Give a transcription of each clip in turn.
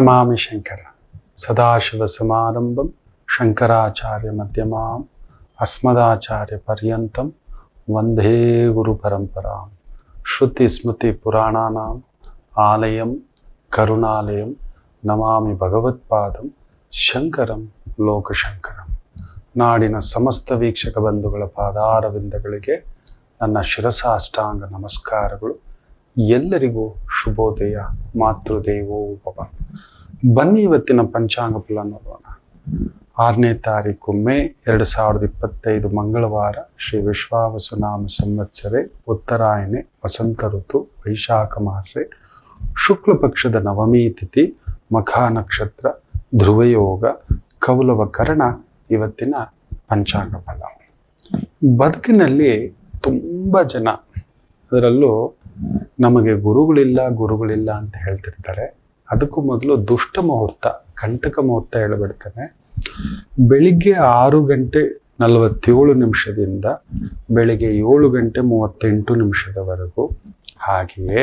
ನಮಾಮಿ ಶಂಕರ ಸದಾಶಿವಸಮಾರಂಭಂ ಶಂಕರಾಚಾರ್ಯ ಮಧ್ಯಮಾಂ ಅಸ್ಮದಾಚಾರ್ಯ ಪರ್ಯಂತಂ ವಂದೇ ಗುರು ಪರಂಪರಾಂ ಶ್ರುತಿ ಸ್ಮೃತಿ ಪುರಾಣಾನಾಂ ಆಲಯಂ ಕರುಣಾಲಯಂ ನಮಾಮಿ ಭಗವತ್ಪಾದಂ ಶಂಕರಂ ಲೋಕಶಂಕರಂ. ನಾಡಿನ ಸಮಸ್ತ ವೀಕ್ಷಕ ಬಂಧುಗಳ ಪಾದಾರವಿಂದಗಳಿಗೆ ನನ್ನ ಶಿರಸಾಷ್ಟಾಂಗ ನಮಸ್ಕಾರಗಳು. ಎಲ್ಲರಿಗೂ ಶುಭೋದಯ. ಮಾತೃದೇವೋ ಭವ. ಬನ್ನಿ ಇವತ್ತಿನ ಪಂಚಾಂಗ ಫಲ ನೋಡೋಣ. 6ನೇ ತಾರೀಕು ಮೇ 2025 ಮಂಗಳವಾರ. ಶ್ರೀ ವಿಶ್ವಾವಸುನಾಮ ಸಂವತ್ಸರೆ ಉತ್ತರಾಯಣೆ ವಸಂತ ಋತು ವೈಶಾಖ ಮಾಸೆ ಶುಕ್ಲ ಪಕ್ಷದ ನವಮಿ ತಿಥಿ ಮಖಾ ನಕ್ಷತ್ರ ಧ್ರುವಯೋಗ ಕೌಲವ ಕರ್ಣ ಇವತ್ತಿನ ಪಂಚಾಂಗ ಫಲ. ಬದುಕಿನಲ್ಲಿ ತುಂಬ ಜನ, ಅದರಲ್ಲೂ ನಮಗೆ ಗುರುಗಳಿಲ್ಲ ಅಂತ ಹೇಳ್ತಿರ್ತಾರೆ. ಅದಕ್ಕೂ ಮೊದಲು ದುಷ್ಟ ಮುಹೂರ್ತ, ಕಂಟಕ ಮುಹೂರ್ತ ಹೇಳ್ಬಿಡ್ತಾನೆ. ಬೆಳಿಗ್ಗೆ 6:47 ಬೆಳಿಗ್ಗೆ 7:38 ಹಾಗೆಯೇ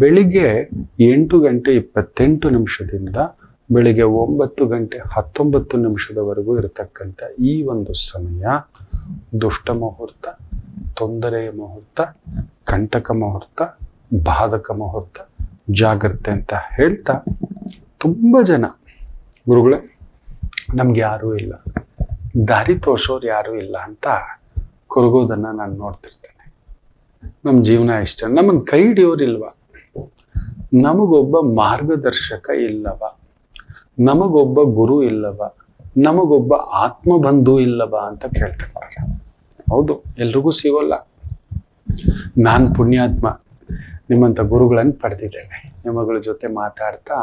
ಬೆಳಿಗ್ಗೆ 8:28 ಬೆಳಿಗ್ಗೆ 9:19 ಇರತಕ್ಕಂಥ ಈ ಒಂದು ಸಮಯ ದುಷ್ಟ ಮುಹೂರ್ತ, ತೊಂದರೆಯ ಮುಹೂರ್ತ, ಕಂಟಕ ಮುಹೂರ್ತ, ಬಾಧಕ ಮುಹೂರ್ತ. ಜಾಗ್ರತೆ ಅಂತ ಹೇಳ್ತಾ, ತುಂಬ ಜನ ಗುರುಗಳೇ ನಮ್ಗೆ ಯಾರೂ ಇಲ್ಲ, ದಾರಿ ತೋರ್ಸೋರು ಯಾರೂ ಇಲ್ಲ ಅಂತ ಕೊರಗೋದನ್ನು ನಾನು ನೋಡ್ತಿರ್ತೇನೆ. ನಮ್ಮ ಜೀವನ ಇಷ್ಟ, ನಮ್ಮನ್ನು ಕೈ ಹಿಡಿಯೋರಿಲ್ವ, ನಮಗೊಬ್ಬ ಮಾರ್ಗದರ್ಶಕ ಇಲ್ಲವ, ನಮಗೊಬ್ಬ ಗುರು ಇಲ್ಲವ, ನಮಗೊಬ್ಬ ಆತ್ಮಬಂಧು ಇಲ್ಲವ ಅಂತ ಕೇಳ್ತಿರ್ತಾರೆ. ಹೌದು, ಎಲ್ರಿಗೂ ಸಿಗೋಲ್ಲ. ನಾನು ಪುಣ್ಯಾತ್ಮ, ನಿಮ್ಮಂಥ ಗುರುಗಳನ್ನು ಪಡೆದಿದ್ದೇನೆ. ನಿಮ್ಮಗಳ ಜೊತೆ ಮಾತಾಡ್ತಾ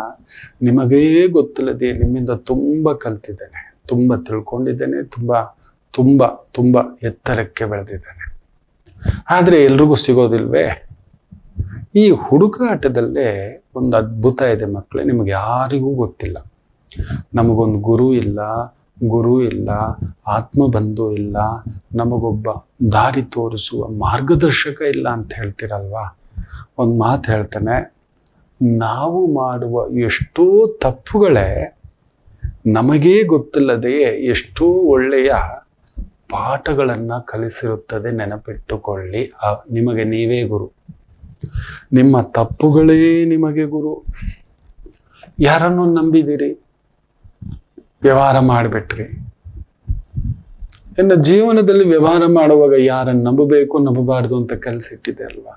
ನಿಮಗೇ ಗೊತ್ತಿಲ್ಲದೆ ನಿಮ್ಮಿಂದ ತುಂಬ ಕಲ್ತಿದ್ದೇನೆ, ತುಂಬ ತಿಳ್ಕೊಂಡಿದ್ದೇನೆ, ತುಂಬ ತುಂಬ ತುಂಬ ಎತ್ತರಕ್ಕೆ ಬೆಳೆದಿದ್ದೇನೆ. ಆದರೆ ಎಲ್ರಿಗೂ ಸಿಗೋದಿಲ್ವೇ? ಈ ಹುಡುಕಾಟದಲ್ಲೇ ಒಂದು ಅದ್ಭುತ ಇದೆ ಮಕ್ಕಳೇ, ನಿಮಗೆ ಯಾರಿಗೂ ಗೊತ್ತಿಲ್ಲ. ನಮಗೊಂದು ಗುರು ಇಲ್ಲ, ಆತ್ಮಬಂಧು ಇಲ್ಲ, ನಮಗೊಬ್ಬ ದಾರಿ ತೋರಿಸುವ ಮಾರ್ಗದರ್ಶಕ ಇಲ್ಲ ಅಂತ ಹೇಳ್ತೀರಲ್ವಾ. ಒಂದು ಮಾತು ಹೇಳ್ತಾನೆ, ನಾವು ಮಾಡುವ ಎಷ್ಟೋ ತಪ್ಪುಗಳೇ ನಮಗೇ ಗೊತ್ತಿಲ್ಲದೆಯೇ ಎಷ್ಟೋ ಒಳ್ಳೆಯ ಪಾಠಗಳನ್ನು ಕಲಿಸಿರುತ್ತದೆ. ನೆನಪಿಟ್ಟುಕೊಳ್ಳಿ, ನಿಮಗೆ ನೀವೇ ಗುರು, ನಿಮ್ಮ ತಪ್ಪುಗಳೇ ನಿಮಗೆ ಗುರು. ಯಾರನ್ನು ನಂಬಿದಿರಿ, ವ್ಯವಹಾರ ಮಾಡಿಬಿಟ್ರಿ. ಇನ್ನು ಜೀವನದಲ್ಲಿ ವ್ಯವಹಾರ ಮಾಡುವಾಗ ಯಾರನ್ನು ನಂಬಬೇಕು ನಂಬಬಾರ್ದು ಅಂತ ಕಲಿಸಿಟ್ಟಿದೆ ಅಲ್ವಾ.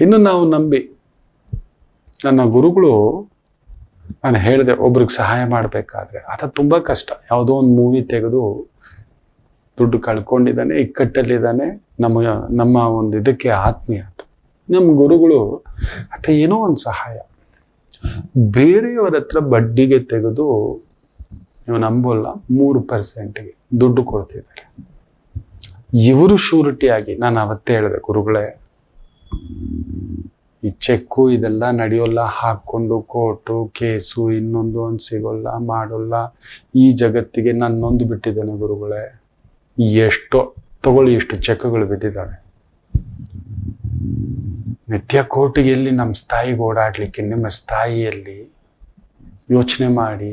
ಇನ್ನು ನಾವು ನಂಬಿ, ನನ್ನ ಗುರುಗಳು, ನಾನು ಹೇಳಿದೆ, ಒಬ್ರಿಗೆ ಸಹಾಯ ಮಾಡಬೇಕಾದ್ರೆ ಅದು ತುಂಬ ಕಷ್ಟ. ಯಾವುದೋ ಒಂದು ಮೂವಿ ತೆಗೆದು ದುಡ್ಡು ಕಳ್ಕೊಂಡಿದ್ದಾನೆ, ಇಕ್ಕಟ್ಟಲ್ಲಿದ್ದಾನೆ, ನಮ್ಮ ಒಂದು ಇದಕ್ಕೆ ಆತ್ಮೀಯ. ನಮ್ಮ ಗುರುಗಳು ಅಥವಾ ಏನೋ ಒಂದು ಸಹಾಯ ಬೇರೆಯವರ ಹತ್ರ ಬಡ್ಡಿಗೆ ತೆಗೆದು, ನೀವು ನಂಬೋಲ್ಲ, 3%ಗೆ ದುಡ್ಡು ಕೊಡ್ತಿದ್ದಾರೆ. ಇವರು ಶೂರಿಟಿಯಾಗಿ, ನಾನು ಅವತ್ತೇ ಹೇಳಿದೆ, ಗುರುಗಳೇ ಈ ಚೆಕ್ಕು ಇದೆಲ್ಲ ನಡೆಯೋಲ್ಲ, ಹಾಕ್ಕೊಂಡು ಕೋರ್ಟು ಕೇಸು ಇನ್ನೊಂದು ಒಂದು ಸಿಗೋಲ್ಲ, ಮಾಡೋಲ್ಲ. ಈ ಜಗತ್ತಿಗೆ ನಾನು ನೊಂದು ಬಿಟ್ಟಿದ್ದೇನೆ ಗುರುಗಳೇ. ಎಷ್ಟೋ ತಗೊಳ್ಳಿ, ಇಷ್ಟು ಚೆಕ್ಗಳು ಬಿದ್ದಿದ್ದಾವೆ. ನಿತ್ಯ ಕೋರ್ಟಿಗೆ ಎಲ್ಲಿ ನಮ್ಮ ಸ್ಥಾಯಿಗೆ ಓಡಾಡ್ಲಿಕ್ಕೆ, ನಿಮ್ಮ ಸ್ಥಾಯಿಯಲ್ಲಿ ಯೋಚನೆ ಮಾಡಿ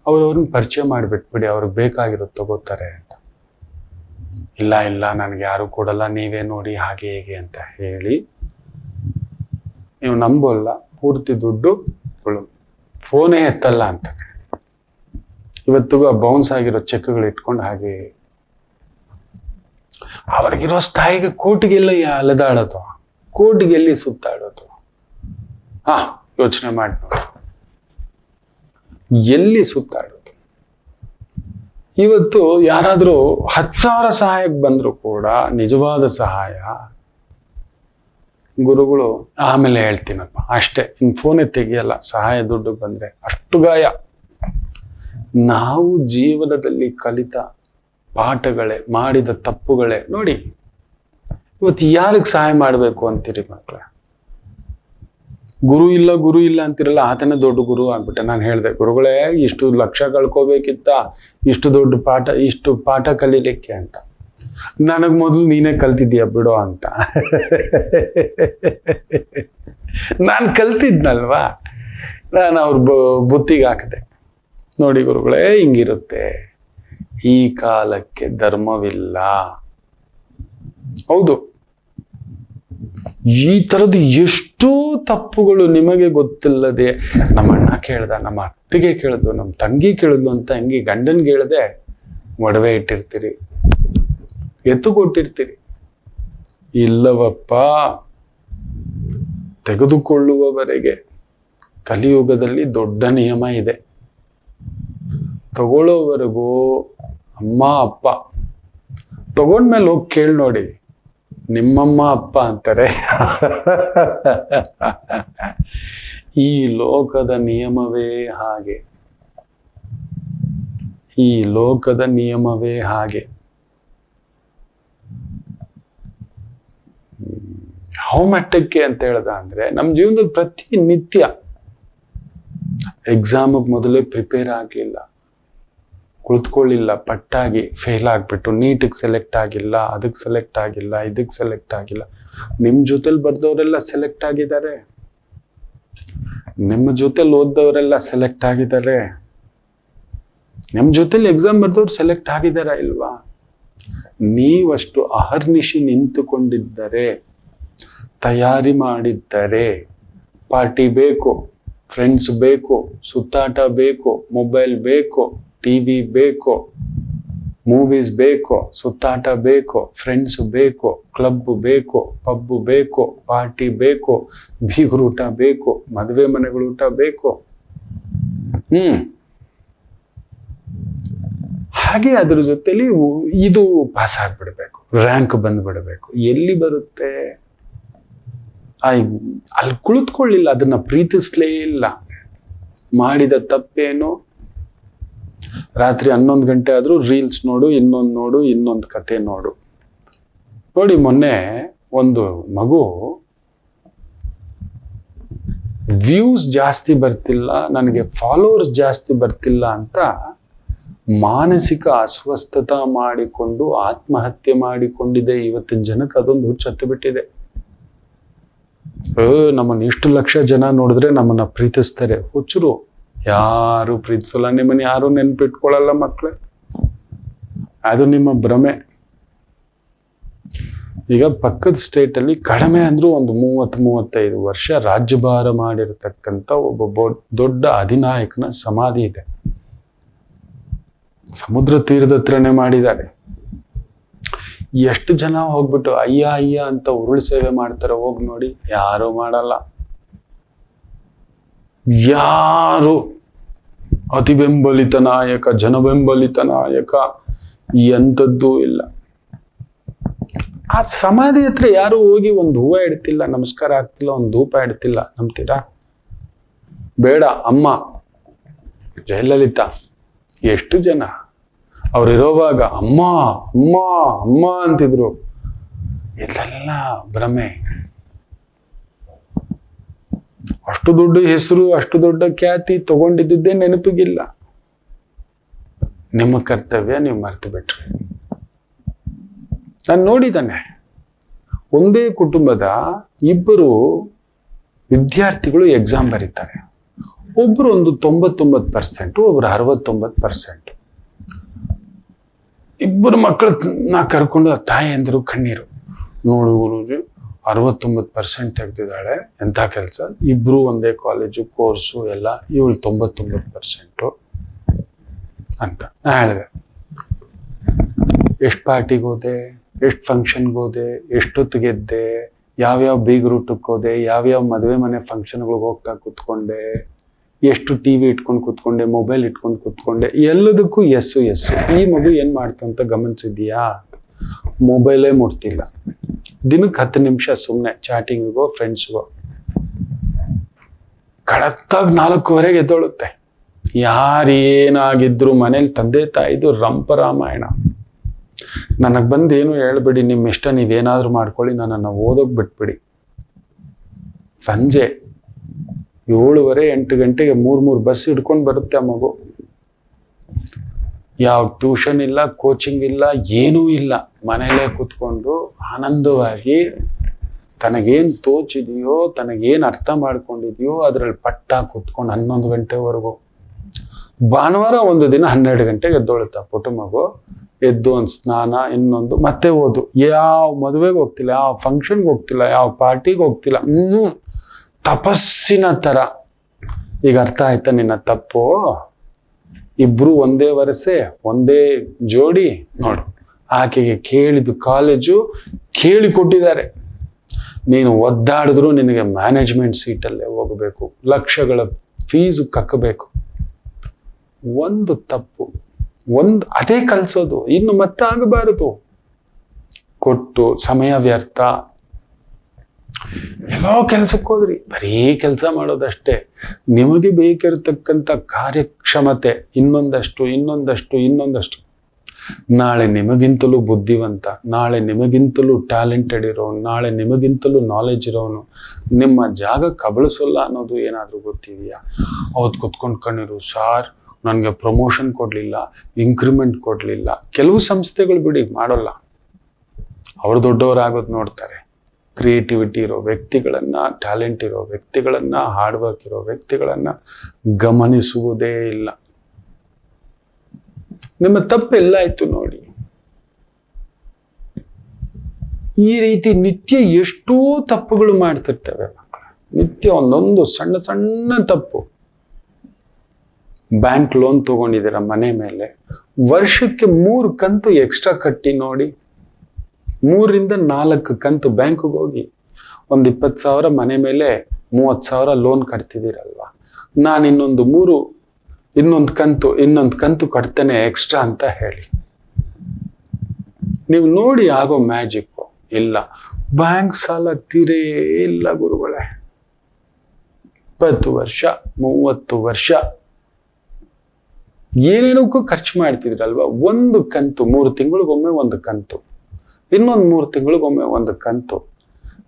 ಅವ್ರವ್ರನ್ನ ಪರಿಚಯ ಮಾಡಿಬಿಟ್ಬಿಡಿ, ಅವ್ರಿಗೆ ಬೇಕಾಗಿರೋದು ತಗೋತಾರೆ ಅಂತ. ಇಲ್ಲ ನನಗೆ ಯಾರು ಕೊಡಲ್ಲ, ನೀವೇ ನೋಡಿ ಹಾಗೆ ಹೇಗೆ ಅಂತ ಹೇಳಿ, ನೀವು ನಂಬೋಲ್ಲ, ಪೂರ್ತಿ ದುಡ್ಡು ಫೋನೇ ಎತ್ತಲ್ಲ ಅಂತ. ಇವತ್ತಿಗೂ ಬೌನ್ಸ್ ಆಗಿರೋ ಚೆಕ್ಗಳು ಇಟ್ಕೊಂಡು ಹಾಗೆ ಅವ್ರಿಗಿರೋ ಸ್ಥಾಯಿಗೆ ಕೋರ್ಟಿಗೆಲ್ಲ ಅಲೆದಾಡೋದು, ಕೋರ್ಟಿಗೆ ಎಲ್ಲಿ ಸುತ್ತಾಡೋದು. ಯೋಚನೆ ಮಾಡಿ ನೋಡಿ, ಎಲ್ಲಿ ಸುತ್ತಾಡೋದು. ಇವತ್ತು ಯಾರಾದರೂ 10,000 ಸಹಾಯಕ್ಕೆ ಬಂದರೂ ಕೂಡ ನಿಜವಾದ ಸಹಾಯ ಗುರುಗಳು ಆಮೇಲೆ ಹೇಳ್ತೀನಪ್ಪ ಅಷ್ಟೇ, ಇನ್ನು ಫೋನೇ ತೆಗಿಯಲ್ಲ ಸಹಾಯ ದುಡ್ಡು ಬಂದರೆ. ಅಷ್ಟು ಗಾಯ. ನಾವು ಜೀವನದಲ್ಲಿ ಕಲಿತ ಪಾಠಗಳೇ, ಮಾಡಿದ ತಪ್ಪುಗಳೇ. ನೋಡಿ, ಇವತ್ತು ಯಾರಿಗೆ ಸಹಾಯ ಮಾಡಬೇಕು ಅಂತೀರಿ ಮಕ್ಕಳೇ? ಗುರು ಇಲ್ಲ ಅಂತಿರಲ್ಲ, ಆತನೇ ದೊಡ್ಡ ಗುರು ಆಗ್ಬಿಟ್ಟೆ. ನಾನು ಹೇಳಿದೆ, ಗುರುಗಳೇ ಇಷ್ಟು ಲಕ್ಷ ಕಳ್ಕೋಬೇಕಿತ್ತ, ಇಷ್ಟು ಪಾಠ ಕಲೀಲಿಕ್ಕೆ ಅಂತ. ನನಗೆ ಮೊದಲು ನೀನೇ ಕಲ್ತಿದ್ದೀಯ ಬಿಡೋ ಅಂತ. ನಾನು ಕಲ್ತಿದ್ನಲ್ವಾ, ನಾನು ಅವ್ರ ಬುತ್ತಿಗೆ ಹಾಕಿದೆ. ನೋಡಿ ಗುರುಗಳೇ, ಹಿಂಗಿರುತ್ತೆ. ಈ ಕಾಲಕ್ಕೆ ಧರ್ಮವಿಲ್ಲ. ಹೌದು, ಈ ತರದ್ದು ಎಷ್ಟೋ ತಪ್ಪುಗಳು ನಿಮಗೆ ಗೊತ್ತಿಲ್ಲದೆ ನಮ್ಮ ಅಣ್ಣ ಕೇಳ್ದ, ನಮ್ಮ ಅತ್ತಿಗೆ ಕೇಳಿದ್ವು, ನಮ್ಮ ತಂಗಿ ಕೇಳಿದ್ಲು ಅಂತ ಹಂಗೆ ಗಂಡನ್ಗೆ ಹೇಳ್ದೆ ಒಡವೆ ಇಟ್ಟಿರ್ತೀರಿ, ಎತ್ತು ಕೊಟ್ಟಿರ್ತೀರಿ. ಇಲ್ಲವಪ್ಪ, ತೆಗೆದುಕೊಳ್ಳುವವರೆಗೆ ಕಲಿಯುಗದಲ್ಲಿ ದೊಡ್ಡ ನಿಯಮ ಇದೆ. ತಗೊಳ್ಳೋವರೆಗೂ ಅಮ್ಮ ಅಪ್ಪ, ತಗೊಂಡ್ಮೇಲೆ ಹೋಗಿ ಕೇಳಿ ನೋಡಿ, ನಿಮ್ಮಮ್ಮ ಅಪ್ಪ ಅಂತಾರೆ. ಈ ಲೋಕದ ನಿಯಮವೇ ಹಾಗೆ, ಈ ಲೋಕದ ನಿಯಮವೇ ಹಾಗೆ. ಯಾವ ಮಟ್ಟಕ್ಕೆ ಅಂತ ಹೇಳ್ದ ಅಂದ್ರೆ, ನಮ್ಮ ಜೀವನದಲ್ಲಿ ಪ್ರತಿನಿತ್ಯ ಎಕ್ಸಾಮಿಗೆ ಮೊದಲೇ ಪ್ರಿಪೇರ್ ಆಗ್ಲಿಲ್ಲ, ಕುಳಿತುಕೊಳ್ಳಿಲ್ಲ, ಪಟ್ಟಾಗಿ ಫೇಲ್ ಆಗ್ಬಿಟ್ಟು ನೀಟಿಗೆ ಸೆಲೆಕ್ಟ್ ಆಗಿಲ್ಲ, ಅದಕ್ಕೆ ಸೆಲೆಕ್ಟ್ ಆಗಿಲ್ಲ, ಇದಕ್ಕೆ ಸೆಲೆಕ್ಟ್ ಆಗಿಲ್ಲ. ನಿಮ್ ಜೊತೆಲಿ ಬರ್ದವರೆಲ್ಲ ಸೆಲೆಕ್ಟ್ ಆಗಿದ್ದಾರೆ, ನಿಮ್ಮ ಜೊತೆಲಿ ಓದ್ದವರೆಲ್ಲ ಸೆಲೆಕ್ಟ್ ಆಗಿದ್ದಾರೆ, ನಿಮ್ ಜೊತೆಲಿ ಎಕ್ಸಾಮ್ ಬರ್ದವ್ರು ಸೆಲೆಕ್ಟ್ ಆಗಿದಾರ ಇಲ್ವಾ? ನೀವಷ್ಟು ಅಹರ್ನಿಶಿ ನಿಂತುಕೊಂಡಿದ್ದರೆ, ತಯಾರಿ ಮಾಡಿದ್ದರೆ, ಪಾರ್ಟಿ ಬೇಕು, ಫ್ರೆಂಡ್ಸ್ ಬೇಕು, ಸುತ್ತಾಟ ಬೇಕು, ಮೊಬೈಲ್ ಬೇಕು, ಟಿವಿ ಬೇಕು, ಮೂವೀಸ್ ಬೇಕು, ಸುತ್ತಾಟ ಬೇಕು, ಫ್ರೆಂಡ್ಸ್ ಬೇಕು, ಕ್ಲಬ್ ಬೇಕು, ಪಬ್ ಬೇಕು, ಪಾರ್ಟಿ ಬೇಕು, ಬೀಗರೂಟ ಬೇಕು, ಮದುವೆ ಮನೆಗಳೂಟ ಬೇಕು. ಹಾಗೆ ಅದ್ರ ಜೊತೆಲಿ ಇದು ಪಾಸ್ ಆಗ್ಬಿಡ್ಬೇಕು, ರ್ಯಾಂಕ್ ಬಂದ್ಬಿಡ್ಬೇಕು. ಎಲ್ಲಿ ಬರುತ್ತೆ? ಅಲ್ಲಿ ಕುಳಿತುಕೊಳ್ಳಿಲ್ಲ, ಅದನ್ನ ಪ್ರೀತಿಸ್ಲೇ ಇಲ್ಲ. ಮಾಡಿದ ತಪ್ಪೇನು? ರಾತ್ರಿ 11 ಗಂಟೆ ಆದ್ರೂ ರೀಲ್ಸ್ ನೋಡು, ಇನ್ನೊಂದು ಕತೆ ನೋಡು. ನೋಡಿ, ಮೊನ್ನೆ ಒಂದು ಮಗು ವ್ಯೂಸ್ ಜಾಸ್ತಿ ಬರ್ತಿಲ್ಲ, ನನಗೆ ಫಾಲೋವರ್ಸ್ ಜಾಸ್ತಿ ಬರ್ತಿಲ್ಲ ಅಂತ ಮಾನಸಿಕ ಅಸ್ವಸ್ಥತ ಮಾಡಿಕೊಂಡು ಆತ್ಮಹತ್ಯೆ ಮಾಡಿಕೊಂಡಿದೆ. ಇವತ್ತಿನ ಜನಕ್ಕೆ ಅದೊಂದು ಹುಚ್ಚತ್ತು ಬಿಟ್ಟಿದೆ. ನಮ್ಮನ್ನ ಇಷ್ಟು ಲಕ್ಷ ಜನ ನೋಡಿದ್ರೆ ನಮ್ಮನ್ನ ಪ್ರೀತಿಸ್ತಾರೆ. ಹುಚ್ಚರು, ಯಾರು ಪ್ರೀತಿಸಲ್ಲ, ನಿಮ್ಮನ್ನ ಯಾರು ನೆನ್ಪಿಟ್ಕೊಳ್ಳಲ್ಲ ಮಕ್ಕಳೇ. ಅದು ನಿಮ್ಮ ಭ್ರಮೆ. ಈಗ ಪಕ್ಕದ ಸ್ಟೇಟ್ ಅಲ್ಲಿ ಕಡಿಮೆ ಅಂದ್ರೂ ಒಂದು 30-35 ವರ್ಷ ರಾಜ್ಯಭಾರ ಮಾಡಿರ್ತಕ್ಕಂಥ ಒಬ್ಬ ದೊಡ್ಡ ಅಧಿನಾಯಕನ ಸಮಾಧಿ ಇದೆ. ಸಮುದ್ರ ತೀರದ ಹತ್ರನೇ ಮಾಡಿದ್ದಾರೆ. ಎಷ್ಟು ಜನ ಹೋಗ್ಬಿಟ್ಟು ಅಯ್ಯ ಅಯ್ಯ ಅಂತ ಉರುಳು ಸೇವೆ ಮಾಡ್ತಾರೆ, ಹೋಗಿ ನೋಡಿ. ಯಾರು ಮಾಡಲ್ಲ. ಯಾರು ಅತಿ ಬೆಂಬಲಿತ ನಾಯಕ, ಜನಬೆಂಬಲಿತ ನಾಯಕ ಎಂಥದ್ದೂ ಇಲ್ಲ. ಆ ಸಮಾಧಿ ಹತ್ರ ಯಾರು ಹೋಗಿ ಒಂದು ಹೂವ ಇಡ್ತಿಲ್ಲ, ನಮಸ್ಕಾರ ಆಗ್ತಿಲ್ಲ, ಒಂದು ಧೂಪ ಇಡ್ತಿಲ್ಲ. ನಂಬ್ತೀರಾ? ಬೇಡ. ಅಮ್ಮ ಜಯಲಲಿತಾ ಎಷ್ಟು ಜನ ಅವ್ರಿರೋವಾಗ ಅಮ್ಮ ಅಮ್ಮ ಅಮ್ಮ ಅಂತಿದ್ರು. ಇದೆಲ್ಲ ಭ್ರಮೆ. ಅಷ್ಟು ದೊಡ್ಡ ಹೆಸರು, ಅಷ್ಟು ದೊಡ್ಡ ಖ್ಯಾತಿ ತಗೊಂಡಿದ್ದೇ ನೆನಪಿಗಿಲ್ಲ. ನಿಮ್ಮ ಕರ್ತವ್ಯ ನೀವು ಮರ್ತು ಬಿಟ್ರಿ. ನಾನು ನೋಡಿದ್ದಾನೆ, ಒಂದೇ ಕುಟುಂಬದ 2 ವಿದ್ಯಾರ್ಥಿಗಳು ಎಕ್ಸಾಮ್ ಬರೀತಾರೆ. ಒಬ್ರು ಒಂದು 99%, ಒಬ್ರು 69%. 2 ಮಕ್ಕಳು ನಾ ಕರ್ಕೊಂಡು ತಾಯಿ ಅಂದರು, ಕಣ್ಣೀರು. ನೋಡು ಗುರೂಜಿ, 69% ತೆಗೆದಿದ್ದಾಳೆ, ಎಂಥ ಕೆಲಸ. 2 ಒಂದೇ ಕಾಲೇಜು, ಕೋರ್ಸು ಎಲ್ಲ. ಇವಳು 99% ಅಂತ ನಾ ಹೇಳಿದೆ. ಎಷ್ಟು ಪಾರ್ಟಿಗೆ ಹೋದೆ, ಎಷ್ಟು ಫಂಕ್ಷನ್ಗೆ ಹೋದೆ, ಎಷ್ಟೊತ್ತಿಗೆದ್ದೆ, ಯಾವ್ಯಾವ ಬೀಗರೂಟಕ್ಕೆ ಹೋದೆ, ಯಾವ್ಯಾವ ಮದುವೆ ಮನೆ ಫಂಕ್ಷನ್ಗಳಿಗೆ ಹೋಗ್ತಾ ಕೂತ್ಕೊಂಡೆ, ಎಷ್ಟು ಟಿವಿ ಇಟ್ಕೊಂಡು ಕೂತ್ಕೊಂಡೆ, ಮೊಬೈಲ್ ಇಟ್ಕೊಂಡು ಕೂತ್ಕೊಂಡೆ, ಎಲ್ಲದಕ್ಕೂ ಎಸ್ಸು. ಈ ಮಗು ಏನ್ ಮಾಡ್ತಂತ ಗಮನಿಸಿದ್ಯಾ? ಮೊಬೈಲೇ ಮುಟ್ತಿಲ್ಲ. ದಿನಕ್ಕೆ 10 ನಿಮಿಷ ಸುಮ್ಮನೆ ಚಾಟಿಂಗಿಗೋ, ಫ್ರೆಂಡ್ಸ್ಗೋ. ಕಡತ್ತಾಗಿ 4:15 ಎದ್ದೊಳುತ್ತೆ. ಯಾರೇನಾಗಿದ್ರು ಮನೇಲಿ ತಂದೆ ತಾಯಿದು ರಂಪರಾಮಾಯಣ. ನನಗೆ ಬಂದು ಏನು ಹೇಳ್ಬೇಡಿ, ನಿಮ್ಮ ಇಷ್ಟ, ನೀವೇನಾದ್ರೂ ಮಾಡ್ಕೊಳ್ಳಿ, ನನ್ನನ್ನು ಓದೋಕ್ ಬಿಟ್ಬಿಡಿ. ಸಂಜೆ 7:30-8 ಗಂಟೆಗೆ 3 ಬಸ್ ಹಿಡ್ಕೊಂಡು ಬರುತ್ತೆ ಆ ಮಗು. ಯಾವ ಟ್ಯೂಷನ್ ಇಲ್ಲ, ಕೋಚಿಂಗ್ ಇಲ್ಲ, ಏನೂ ಇಲ್ಲ. ಮನೇಲೇ ಕೂತ್ಕೊಂಡು ಆನಂದವಾಗಿ ತನಗೇನ್ ತೋಚಿದೆಯೋ, ತನಗೇನ್ ಅರ್ಥ ಮಾಡ್ಕೊಂಡಿದೆಯೋ ಅದ್ರಲ್ಲಿ ಪಟ್ಟ ಕುತ್ಕೊಂಡು 11 ಗಂಟೆವರೆಗೂ. ಭಾನುವಾರ ಒಂದು ದಿನ 12 ಗಂಟೆಗೆ ಎದ್ದೊಳುತ್ತಾ ಪುಟ್ಟ ಮಗು. ಎದ್ದು ಒಂದು ಸ್ನಾನ, ಇನ್ನೊಂದು ಮತ್ತೆ ಓದು. ಯಾವ ಮದುವೆಗೆ ಹೋಗ್ತಿಲ್ಲ, ಯಾವ ಫಂಕ್ಷನ್ಗೆ ಹೋಗ್ತಿಲ್ಲ, ಯಾವ ಪಾರ್ಟಿಗೆ ಹೋಗ್ತಿಲ್ಲ. ತಪಸ್ಸಿನ ತರ. ಈಗ ಅರ್ಥ ಆಯ್ತಾ ನಿನ್ನ ತಪ್ಪು? ಇಬ್ರು ಒಂದೇ ವರಸೆ, ಒಂದೇ ಜೋಡಿ. ನೋಡು, ಆಕೆಗೆ ಕೇಳಿದ್ದು ಕಾಲೇಜು ಕೇಳಿ ಕೊಟ್ಟಿದ್ದಾರೆ. ನೀನು ಒದ್ದಾಡಿದ್ರು ನಿನಗೆ ಮ್ಯಾನೇಜ್ಮೆಂಟ್ ಸೀಟಲ್ಲೇ ಹೋಗಬೇಕು, ಲಕ್ಷಗಳ ಫೀಸು ಕಕ್ಕಬೇಕು. ಒಂದು ತಪ್ಪು, ಅದೇ ಕಲಿಸೋದು, ಇನ್ನು ಮತ್ತೆ ಆಗಬಾರದು. ಕೊಟ್ಟು ಸಮಯ ವ್ಯರ್ಥ. ಎಲ್ಲೋ ಕೆಲ್ಸಕ್ಕೆ ಹೋದ್ರಿ, ಬರೀ ಕೆಲಸ ಮಾಡೋದಷ್ಟೇ. ನಿಮಗೆ ಬೇಕಿರತಕ್ಕಂಥ ಕಾರ್ಯಕ್ಷಮತೆ ಇನ್ನೊಂದಷ್ಟು. ನಾಳೆ ನಿಮಗಿಂತಲೂ ಬುದ್ಧಿವಂತ, ನಾಳೆ ನಿಮಗಿಂತಲೂ ಟ್ಯಾಲೆಂಟೆಡ್ ಇರೋನು, ನಾಳೆ ನಿಮಗಿಂತಲೂ ನಾಲೆಜ್ ಇರೋನು ನಿಮ್ಮ ಜಾಗ ಕಬಳಿಸೋಲ್ಲ ಅನ್ನೋದು ಏನಾದರೂ ಗೊತ್ತಿದೆಯಾ? ಅವತ್ತು ಕುತ್ಕೊಂಡು ಕಣ್ಣಿರು, ಸಾರ್ ನನಗೆ ಪ್ರಮೋಷನ್ ಕೊಡಲಿಲ್ಲ, ಇನ್ಕ್ರಿಮೆಂಟ್ ಕೊಡಲಿಲ್ಲ. ಕೆಲವು ಸಂಸ್ಥೆಗಳು ಬಿಡಿ ಮಾಡೋಲ್ಲ, ಅವರು ದೊಡ್ಡವರಾಗೋದು ನೋಡ್ತಾರೆ. ಕ್ರಿಯೇಟಿವಿಟಿ ಇರೋ ವ್ಯಕ್ತಿಗಳನ್ನ, ಟ್ಯಾಲೆಂಟ್ ಇರೋ ವ್ಯಕ್ತಿಗಳನ್ನ, ಹಾರ್ಡ್ ವರ್ಕ್ ಇರೋ ವ್ಯಕ್ತಿಗಳನ್ನ ಗಮನಿಸುವುದೇ ಇಲ್ಲ. ನಿಮ್ಮ ತಪ್ಪೆಲ್ಲ ಆಯ್ತು ನೋಡಿ. ಈ ರೀತಿ ನಿತ್ಯ ಎಷ್ಟೋ ತಪ್ಪುಗಳು ಮಾಡ್ತಿರ್ತೇವೆ ಮಕ್ಕಳು. ನಿತ್ಯ ಒಂದೊಂದು ಸಣ್ಣ ಸಣ್ಣ ತಪ್ಪು. ಬ್ಯಾಂಕ್ ಲೋನ್ ತಗೊಂಡಿದ್ದೀರ ಮನೆ ಮೇಲೆ, ವರ್ಷಕ್ಕೆ 3 ಕಂತು ಎಕ್ಸ್ಟ್ರಾ ಕಟ್ಟಿ ನೋಡಿ. 3 ರಿಂದ 4 ಕಂತು ಬ್ಯಾಂಕ್ಗೆ ಹೋಗಿ ಒಂದು 20,000 ಮನೆ ಮೇಲೆ 30,000 ಲೋನ್ ಕಟ್ತಿದ್ದೀರಲ್ವಾ. ನಾನು ಇನ್ನೊಂದು ಕಂತು ಕಟ್ತೇನೆ ಎಕ್ಸ್ಟ್ರಾ ಅಂತ ಹೇಳಿ. ನೀವು ನೋಡಿ ಆಗೋ ಮ್ಯಾಜಿಕ್ ಇಲ್ಲ. ಬ್ಯಾಂಕ್ ಸಾಲ ತೀರೇ ಇಲ್ಲ ಗುರುಗಳೇ. 20 ವರ್ಷ 30 ವರ್ಷ ಏನೇನಕ್ಕೂ ಖರ್ಚು ಮಾಡ್ತಿದ್ರಲ್ವಾ. ಒಂದು ಕಂತು 3 ತಿಂಗಳಿಗೊಮ್ಮೆ ಒಂದು ಕಂತು, ಇನ್ನೊಂದು 3 ತಿಂಗಳಿಗೊಮ್ಮೆ ಒಂದು ಕಂತು.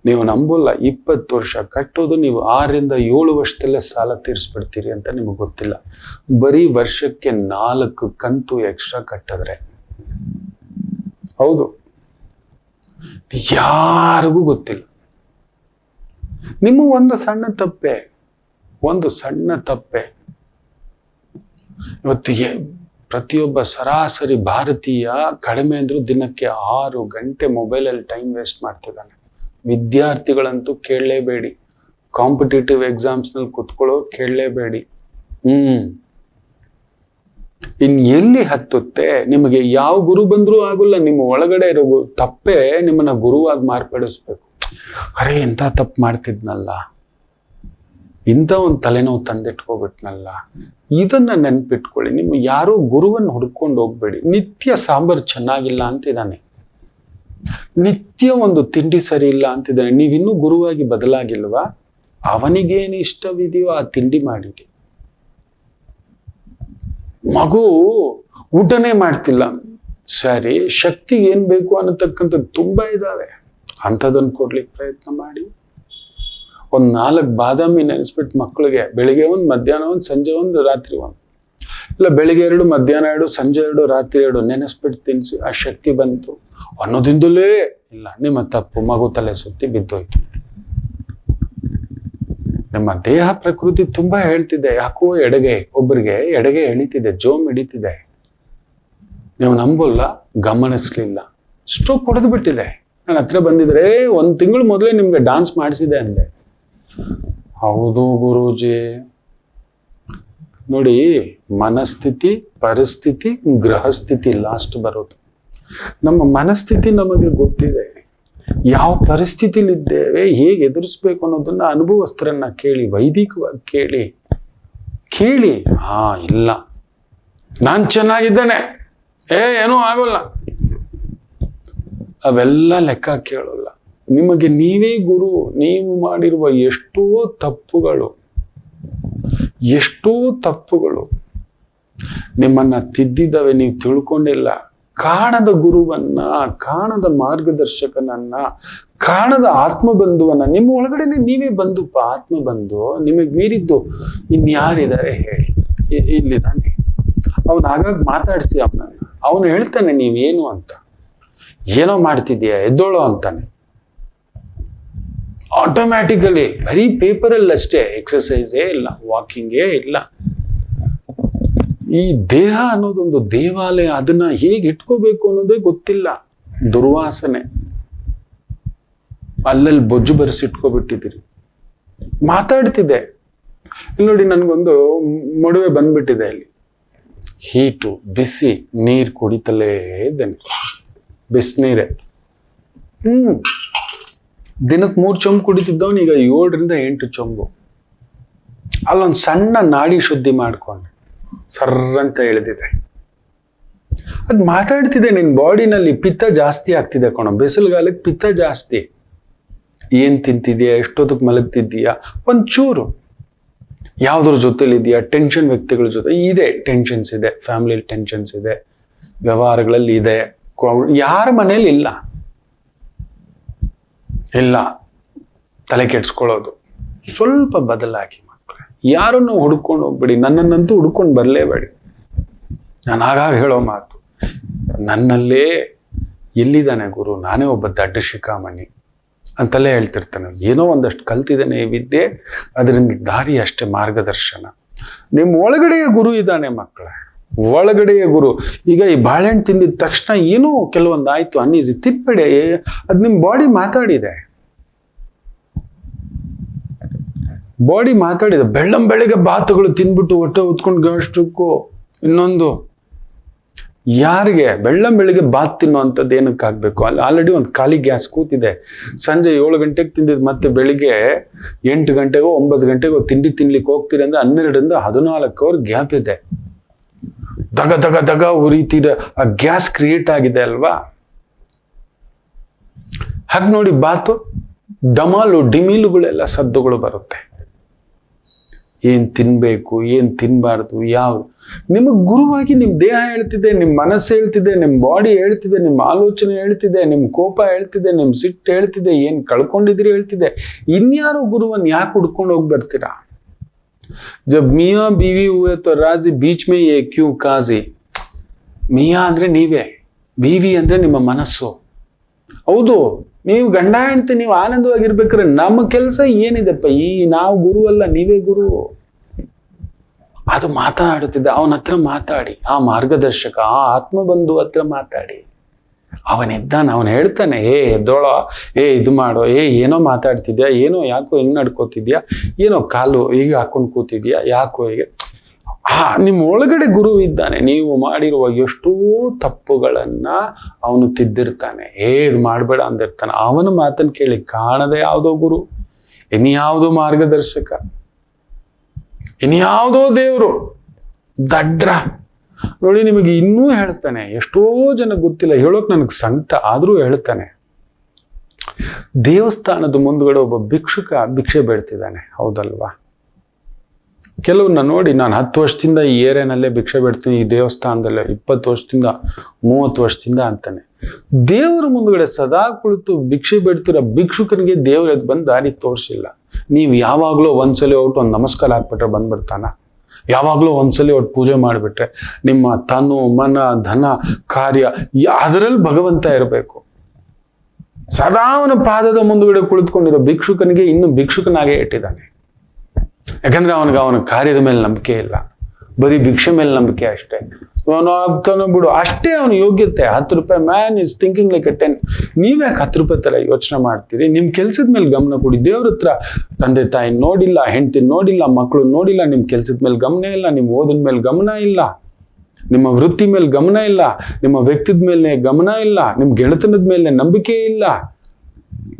ನೀವು ನಂಬಲ್ಲ, 20 ವರ್ಷ ಕಟ್ಟೋದು ನೀವು 6 ರಿಂದ 7 ವರ್ಷದಲ್ಲೇ ಸಾಲ ತೀರಿಸ್ಬಿಡ್ತೀರಿ ಅಂತ ನಿಮಗೆ ಗೊತ್ತಿಲ್ಲ. ಬರೀ ವರ್ಷಕ್ಕೆ 4 ಕಂತು ಎಕ್ಸ್ಟ್ರಾ ಕಟ್ಟಿದ್ರೆ. ಹೌದು, ಯಾರಿಗೂ ಗೊತ್ತಿಲ್ಲ. ನಿಮ್ಮ ಒಂದು ಸಣ್ಣ ತಪ್ಪೆ ಇವತ್ತಿಗೆ ಪ್ರತಿಯೊಬ್ಬ ಸರಾಸರಿ ಭಾರತೀಯ ಕಡಿಮೆ ಅಂದ್ರೂ ದಿನಕ್ಕೆ 6 ಗಂಟೆ ಮೊಬೈಲಲ್ಲಿ ಟೈಮ್ ವೇಸ್ಟ್ ಮಾಡ್ತಿದ್ದಾನೆ. ವಿದ್ಯಾರ್ಥಿಗಳಂತೂ ಕೇಳಲೇಬೇಡಿ. ಕಾಂಪಿಟೇಟಿವ್ ಎಕ್ಸಾಮ್ಸ್ನಲ್ಲಿ ಕುತ್ಕೊಳ್ಳೋ ಕೇಳಲೇಬೇಡಿ. ಇನ್ ಎಲ್ಲಿ ಹತ್ತುತ್ತೆ? ನಿಮಗೆ ಯಾವ ಗುರು ಬಂದ್ರೂ ಆಗುಲ್ಲ. ನಿಮ್ಮ ಒಳಗಡೆ ಇರೋ ತಪ್ಪೇ ನಿಮ್ಮನ್ನ ಗುರುವಾಗಿ ಮಾರ್ಪಡಿಸ್ಬೇಕು. ಅರೆ, ಎಂತ ತಪ್ಪು ಮಾಡ್ತಿದ್ನಲ್ಲ, ಇಂಥ ಒಂದು ತಲೆನೋವು ತಂದಿಟ್ಕೋಬಿಟ್ನಲ್ಲ, ಇದನ್ನ ನೆನ್ಪಿಟ್ಕೊಳ್ಳಿ. ನಿಮ್ಮ ಯಾರೋ ಗುರುವನ್ನು ಹುಡ್ಕೊಂಡು ಹೋಗ್ಬೇಡಿ. ನಿತ್ಯ ಸಾಂಬಾರ್ ಚೆನ್ನಾಗಿಲ್ಲ ಅಂತಿದ್ದಾನೆ, ನಿತ್ಯ ಒಂದು ತಿಂಡಿ ಸರಿ ಇಲ್ಲ ಅಂತಿದ್ದಾನೆ, ನೀವಿನ್ನೂ ಗುರುವಾಗಿ ಬದಲಾಗಿಲ್ವಾ? ಅವನಿಗೇನು ಇಷ್ಟವಿದೆಯೋ ಆ ತಿಂಡಿ ಮಾಡಿಡಿ. ಮಗು ಊಟನೇ ಮಾಡ್ತಿಲ್ಲ, ಸರಿ, ಶಕ್ತಿಗೆ ಏನ್ ಬೇಕು ಅನ್ನತಕ್ಕಂಥದ್ದು ತುಂಬಾ ಇದಾವೆ, ಅಂಥದನ್ನು ಕೊಡ್ಲಿಕ್ಕೆ ಪ್ರಯತ್ನ ಮಾಡಿ. ಒಂದು 4 ಬಾದಾಮಿ ನೆನೆಸ್ಬಿಟ್ಟು ಮಕ್ಕಳಿಗೆ ಬೆಳಿಗ್ಗೆ 1, ಮಧ್ಯಾಹ್ನ 1, ಸಂಜೆ 1, ರಾತ್ರಿ 1, ಇಲ್ಲ ಬೆಳಿಗ್ಗೆ 2, ಮಧ್ಯಾಹ್ನ 2, ಸಂಜೆ 2, ರಾತ್ರಿ 2 ನೆನೆಸ್ಬಿಟ್ಟು ತಿನ್ಸಿ. ಆ ಶಕ್ತಿ ಬಂತು ಅನ್ನೋದಿಂದಲೇ ಇಲ್ಲ. ನಿಮ್ಮ ತಪ್ಪು, ಮಗು ತಲೆ ಸುತ್ತಿ ಬಿದ್ದೋಯ್ತು. ನಮ್ಮ ದೇಹ ಪ್ರಕೃತಿ ತುಂಬಾ ಹೇಳ್ತಿದೆ, ಯಾಕೋ ಎಡಗೆ, ಒಬ್ಬರಿಗೆ ಎಡಗೆ ಎಳಿತಿದೆ, ಜೋಮ್ ಹಿಡಿತಿದೆ. ನೀವು ನಂಬಲ್ಲ, ಗಮನಿಸ್ಲಿಲ್ಲ, ಸ್ಟ್ರೋಕ್ ಹೊಡೆದು ಬಿಟ್ಟಿದೆ. ನನ್ನ ಹತ್ರ ಬಂದಿದ್ರೆ 1 ತಿಂಗಳು ಮೊದಲೇ ನಿಮ್ಗೆ ಡಾನ್ಸ್ ಮಾಡಿಸಿದೆ ಅಂದೆ. ಹೌದು ಗುರೂಜಿ. ನೋಡಿ, ಮನಸ್ಥಿತಿ, ಪರಿಸ್ಥಿತಿ, ಗ್ರಹಸ್ಥಿತಿ ಲಾಸ್ಟ್ ಬರೋದು. ನಮ್ಮ ಮನಸ್ಥಿತಿ ನಮಗೆ ಗೊತ್ತಿದೆ, ಯಾವ ಪರಿಸ್ಥಿತಿಲಿದ್ದೇವೆ, ಹೇಗೆ ಎದುರಿಸ್ಬೇಕು ಅನ್ನೋದನ್ನ ಅನುಭವಸ್ಥರನ್ನ ಕೇಳಿ, ವೈದಿಕವಾಗಿ ಕೇಳಿ. ಇಲ್ಲ, ನಾನ್ ಚೆನ್ನಾಗಿದ್ದೇನೆ, ಏನೂ ಆಗೋಲ್ಲ, ಅವೆಲ್ಲ ಲೆಕ್ಕ ಕೇಳೋಲ್ಲ. ನಿಮಗೆ ನೀವೇ ಗುರು. ನೀವು ಮಾಡಿರುವ ಎಷ್ಟೋ ತಪ್ಪುಗಳು ನಿಮ್ಮನ್ನ ತಿದ್ದಿದ್ದಾವೆ, ನೀವು ತಿಳ್ಕೊಂಡಿಲ್ಲ. ಕಾಣದ ಗುರುವನ್ನ, ಕಾಣದ ಮಾರ್ಗದರ್ಶಕನನ್ನ, ಕಾಣದ ಆತ್ಮಬಂಧುವನ್ನ ನಿಮ್ಮ ಒಳಗಡೆನೆ ನೀವೇ ಬಂದುಪ್ಪ. ಆತ್ಮಬಂಧು ನಿಮಗೆ ಮೀರಿದ್ದು ಇನ್ಯಾರಿದ್ದಾರೆ ಹೇಳಿ? ಇಲ್ಲಿದ್ದಾನೆ. ಅವನು ಆಗಾಗ ಮಾತಾಡಿಸಿ ಅವನು ಹೇಳ್ತಾನೆ ನೀವೇನು ಅಂತ. ಏನೋ ಮಾಡ್ತಿದ್ಯಾ, ಎದ್ದೋಳು ಅಂತಾನೆ. ಆಟೋಮ್ಯಾಟಿಕಲಿ ಬರೀ ಪೇಪರಲ್ಲಿ ಅಷ್ಟೇ, ಎಕ್ಸಸೈಸೇ ಇಲ್ಲ, ವಾಕಿಂಗೇ ಇಲ್ಲ. ಈ ದೇಹ ಅನ್ನೋದೊಂದು ದೇವಾಲಯ, ಅದನ್ನ ಹೇಗೆ ಇಟ್ಕೋಬೇಕು ಅನ್ನೋದೇ ಗೊತ್ತಿಲ್ಲ. ದುರ್ವಾಸನೆ, ಅಲ್ಲಲ್ಲಿ ಬೊಜ್ಜು ಬರೆಸಿಟ್ಕೋಬಿಟ್ಟಿದ್ದೀರಿ. ಮಾತಾಡ್ತಿದ್ದೆ ಇಲ್ಲಿ ನೋಡಿ, ನನ್ಗೊಂದು ಮೊಡವೆ ಬಂದ್ಬಿಟ್ಟಿದೆ ಇಲ್ಲಿ. ಹೀಟು, ಬಿಸಿ ನೀರು ಕುಡಿತಲೇ ಇದ್ದೇನೆ, ಬಿಸಿನೀರೇ. ದಿನಕ್ಕೆ 3 ಚೊಂಬು ಕುಡಿತಿದ್ದವನು ಈಗ 7ರಿಂದ 8 ಚೊಂಬು. ಅಲ್ಲೊಂದು ಸಣ್ಣ ನಾಡಿ ಶುದ್ಧಿ ಮಾಡ್ಕೊಂಡು ಸರ್ರಂತ ಎಳೆದಿದೆ. ಅದು ಮಾತಾಡ್ತಿದೆ, ನಿನ್ ಬಾಡಿನಲ್ಲಿ ಪಿತ್ತ ಜಾಸ್ತಿ ಆಗ್ತಿದೆ ಕಣೋ, ಬಿಸಿಲುಗಾಲಕ್ಕೆ ಪಿತ್ತ ಜಾಸ್ತಿ. ಏನ್ ತಿಂತಿದ್ಯಾ, ಎಷ್ಟೊತ್ತಕ್ಕೆ ಮಲಗ್ತಿದ್ದೀಯಾ, ಒಂಚೂರು ಯಾವ್ದ್ರ ಜೊತೆಲಿದ್ಯಾ, ಟೆನ್ಷನ್ ವ್ಯಕ್ತಿಗಳ ಜೊತೆ ಇದೆ, ಟೆನ್ಷನ್ಸ್ ಇದೆ, ಫ್ಯಾಮಿಲಿ ಟೆನ್ಷನ್ಸ್ ಇದೆ, ವ್ಯವಹಾರಗಳಲ್ಲಿ ಇದೆ, ಯಾರ ಮನೇಲಿ ಇಲ್ಲ ಇಲ್ಲ ತಲೆ ಕೆಡ್ಸ್ಕೊಳ್ಳೋದು. ಸ್ವಲ್ಪ ಬದಲಾಗಿ ಮಕ್ಕಳೇ, ಯಾರನ್ನು ಹುಡ್ಕೊಂಡು ಹೋಗ್ಬೇಡಿ, ನನ್ನನ್ನಂತೂ ಹುಡ್ಕೊಂಡು ಬರಲೇಬೇಡಿ. ನಾನು ಆಗಾಗ ಹೇಳೋ ಮಾತು, ನನ್ನಲ್ಲೇ ಎಲ್ಲಿದ್ದಾನೆ ಗುರು, ನಾನೇ ಒಬ್ಬ ದಡ್ಡ ಶಿಖಾಮಣಿ ಅಂತಲೇ ಹೇಳ್ತಿರ್ತಾನೆ. ಏನೋ ಒಂದಷ್ಟು ಕಲ್ತಿದ್ದಾನೆ ಈ ವಿದ್ಯೆ, ಅದರಿಂದ ದಾರಿ ಅಷ್ಟೇ ಮಾರ್ಗದರ್ಶನ. ನಿಮ್ಮ ಒಳಗಡೆಯ ಗುರು ಇದ್ದಾನೆ ಮಕ್ಕಳೇ, ಒಳಗಡೆಯ ಗುರು. ಈಗ ಈ ಬಾಳೆಹಣ್ಣು ತಿಂದಿದ ತಕ್ಷಣ ಏನೋ ಕೆಲವೊಂದು ಆಯ್ತು, ಅನ್ನೀಸಿ ತಿನ್ಬೇಡಿ, ಅದು ನಿಮ್ಮ ಬಾಡಿ ಮಾತಾಡಿದೆ. ಬಾಡಿ ಮಾತಾಡಿದೆ. ಬೆಳ್ಳಂಬೆಳಗ್ಗೆ ಬಾತುಗಳು ತಿನ್ಬಿಟ್ಟು ಹೊಟ್ಟೆ ಹೊತ್ಕೊಂಡು ಗಾಸ್ಟ್ರಿಕ್ಕು. ಇನ್ನೊಂದು, ಯಾರಿಗೆ ಬೆಳ್ಳಂಬೆಳಿಗ್ಗೆ ಬಾತ್ ತಿನ್ನುವಂಥದ್ದು ಏನಕ್ಕೆ ಆಗ್ಬೇಕು? ಅಲ್ಲಿ ಆಲ್ರೆಡಿ ಒಂದು ಖಾಲಿ ಗ್ಯಾಸ್ ಕೂತಿದೆ. ಸಂಜೆ 7 ಗಂಟೆಗೆ ತಿಂದಿದ್ದು ಮತ್ತೆ ಬೆಳಿಗ್ಗೆ 8 ಗಂಟೆಗೋ 9 ಗಂಟೆಗೋ ತಿಂಡಿ ತಿನ್ಲಿಕ್ಕೆ ಹೋಗ್ತೀರಿ ಅಂದ್ರೆ 12ರಿಂದ 14 ಅವರ್ ಗ್ಯಾಪ್ ಇದೆ. ದಗ ದಗ ದಗ ಉರಿತೀರ, ಆ ಗ್ಯಾಸ್ ಕ್ರಿಯೇಟ್ ಆಗಿದೆ ಅಲ್ವಾ? ಹಾಗೆ ನೋಡಿ, ಬಾತು ಡಮಾಲು ಡಿಮೀಲುಗಳೆಲ್ಲ ಸದ್ದುಗಳು ಬರುತ್ತೆ. ಏನ್ ತಿನ್ಬೇಕು, ಏನ್ ತಿನ್ಬಾರ್ದು, ಯಾವ್ದು ನಿಮಗ್ ಗುರುವಾಗಿ ನಿಮ್ ದೇಹ ಹೇಳ್ತಿದೆ, ನಿಮ್ ಮನಸ್ಸು ಹೇಳ್ತಿದೆ, ನಿಮ್ ಬಾಡಿ ಹೇಳ್ತಿದೆ, ನಿಮ್ ಆಲೋಚನೆ ಹೇಳ್ತಿದೆ, ನಿಮ್ ಕೋಪ ಹೇಳ್ತಿದೆ, ನಿಮ್ ಸಿಟ್ಟು ಹೇಳ್ತಿದೆ, ಏನ್ ಕಳ್ಕೊಂಡಿದ್ರಿ ಹೇಳ್ತಿದೆ. ಇನ್ಯಾರೋ ಗುರುವನ್ನ ಯಾಕೆ ಹುಡ್ಕೊಂಡು ಹೋಗಿ ಬರ್ತೀರಾ? ಜಬ್ ಮಿಯಾ ಬೀವಿ ಹುವೆ ತೋ ರಾಜಿ ಬೀಚ್ ಮೇ ಯೇ ಕ್ಯೂ ಕಾಜಿ. ಮಿಯಾ ಅಂದ್ರೆ ನೀವೇ, ಬೀವಿ ಅಂದ್ರೆ ನಿಮ್ಮ ಮನಸ್ಸು. ಹೌದು, ನೀವು ಗಂಡ ಹೆಂಡ್ತಿ ನೀವು ಆನಂದವಾಗಿರ್ಬೇಕಾದ್ರೆ ನಮ್ಮ ಕೆಲಸ ಏನಿದೆಪ್ಪ? ನಾವು ಗುರು ಅಲ್ಲ, ನೀವೇ ಗುರು. ಅದು ಮಾತಾಡುತ್ತಿದ್ದ ಅವನ ಹತ್ರ ಮಾತಾಡಿ, ಆ ಮಾರ್ಗದರ್ಶಕ, ಆ ಆತ್ಮಬಂಧು ಹತ್ರ ಮಾತಾಡಿ. ಅವನಿದ್ದಾನೆ, ಅವನು ಹೇಳ್ತಾನೆ, ಎದ್ದೋಳ, ಇದು ಮಾಡೋ, ಏನೋ ಮಾತಾಡ್ತಿದ್ಯಾ, ಏನೋ ಯಾಕೋ ಹಿಂಗ್ ನಡ್ಕೋತಿದ್ಯಾ, ಏನೋ ಕಾಲು ಹೀಗೆ ಹಾಕೊಂಡು ಕೂತಿದ್ಯಾ, ಯಾಕೋ ಹೀಗೆ. ನಿಮ್ಮ ಒಳಗಡೆ ಗುರು ಇದ್ದಾನೆ. ನೀವು ಮಾಡಿರುವ ಎಷ್ಟೋ ತಪ್ಪುಗಳನ್ನ ಅವನು ತಿದ್ದಿರ್ತಾನೆ. ಇದು ಮಾಡಬೇಡ ಅಂದಿರ್ತಾನೆ. ಅವನ ಮಾತನ್ನು ಕೇಳಿ ಕಾಣದೆ ಯಾವುದೋ ಗುರು, ಇನ್ಯಾವುದೋ ಮಾರ್ಗದರ್ಶಕ, ಇನ್ಯಾವುದೋ ದೇವರು, ದಡ್ರ ನೋಡಿ. ನಿಮಗೆ ಇನ್ನೂ ಹೇಳ್ತಾನೆ, ಎಷ್ಟೋ ಜನ ಗೊತ್ತಿಲ್ಲ, ಹೇಳೋಕ್ ನನಗೆ ಸಂಕಟ, ಆದ್ರೂ ಹೇಳ್ತಾನೆ. ದೇವಸ್ಥಾನದ ಮುಂದ್ಗಡೆ ಒಬ್ಬ ಭಿಕ್ಷುಕ ಭಿಕ್ಷೆ ಬೇಡ್ತಿದ್ದಾನೆ, ಹೌದಲ್ವಾ? ಕೆಲವನ್ನ ನೋಡಿ, ನಾನು 10 ವರ್ಷದಿಂದ ಈ ಏರಿಯಾನಲ್ಲೇ ಭಿಕ್ಷೆ ಬೇಡ್ತೀನಿ, ಈ ದೇವಸ್ಥಾನದಲ್ಲೇ 20 ವರ್ಷದಿಂದ 30 ವರ್ಷದಿಂದ ಅಂತಾನೆ. ದೇವರ ಮುಂದ್ಗಡೆ ಸದಾ ಕುಳಿತು ಭಿಕ್ಷೆ ಬೇಡ್ತಿರೋ ಭಿಕ್ಷುಕನಿಗೆ ದೇವ್ರ ಎದ್ದು ಬಂದು ದಾರಿ ತೋರಿಸಿಲ್ಲ. ನೀವು ಯಾವಾಗ್ಲೂ ಒಂದ್ಸಲಿ ಹೊಟ್ಟು ಒಂದು ನಮಸ್ಕಾರ ಹಾಕ್ಬಿಟ್ರೆ ಬಂದ್ಬಿಡ್ತಾನ? ಯಾವಾಗ್ಲೂ ಒಂದ್ಸಲಿ ಹೊಟ್ಟು ಪೂಜೆ ಮಾಡಿಬಿಟ್ರೆ ನಿಮ್ಮ ತನು ಮನ ಧನ ಕಾರ್ಯ ಅದರಲ್ಲಿ ಭಗವಂತ ಇರಬೇಕು. ಸದಾ ಅವನ ಪಾದದ ಮುಂದುಗಡೆ ಕುಳಿತುಕೊಂಡಿರೋ ಭಿಕ್ಷುಕನಿಗೆ ಇನ್ನು ಭಿಕ್ಷುಕನಾಗೇ ಇಟ್ಟಿದ್ದಾನೆ. ಯಾಕಂದ್ರೆ ಅವನ ಕಾರ್ಯದ ಮೇಲೆ ನಂಬಿಕೆ ಇಲ್ಲ, ಬರೀ ಭಿಕ್ಷೆ ಮೇಲೆ ನಂಬಿಕೆ ಅಷ್ಟೇ. ಅವನು ಆಗ್ತಾನೋ ಬಿಡು ಅಷ್ಟೇ ಅವನ ಯೋಗ್ಯತೆ. 10 ರೂಪಾಯಿ man is thinking like A 10. ನೀವ್ಯಾಕೆ 10 ರೂಪಾಯಿ ತರ ಯೋಚನೆ ಮಾಡ್ತೀರಿ? ನಿಮ್ ಕೆಲ್ಸದ ಮೇಲೆ ಗಮನ ಕೊಡಿ. ದೇವ್ರ ಹತ್ರ ತಂದೆ ತಾಯಿ ನೋಡಿಲ್ಲ, ಹೆಂಡತಿ ನೋಡಿಲ್ಲ, ಮಕ್ಕಳು ನೋಡಿಲ್ಲ, ನಿಮ್ ಕೆಲ್ಸದ ಮೇಲೆ ಗಮನ ಇಲ್ಲ, ನಿಮ್ ಓದಿನ ಮೇಲೆ ಗಮನ ಇಲ್ಲ, ನಿಮ್ಮ ವೃತ್ತಿ ಮೇಲೆ ಗಮನ ಇಲ್ಲ, ನಿಮ್ಮ ವ್ಯಕ್ತಿದ ಮೇಲೆ ಗಮನ ಇಲ್ಲ, ನಿಮ್ ಗೆಳೆತನದ ಮೇಲೆ ನಂಬಿಕೆ ಇಲ್ಲ,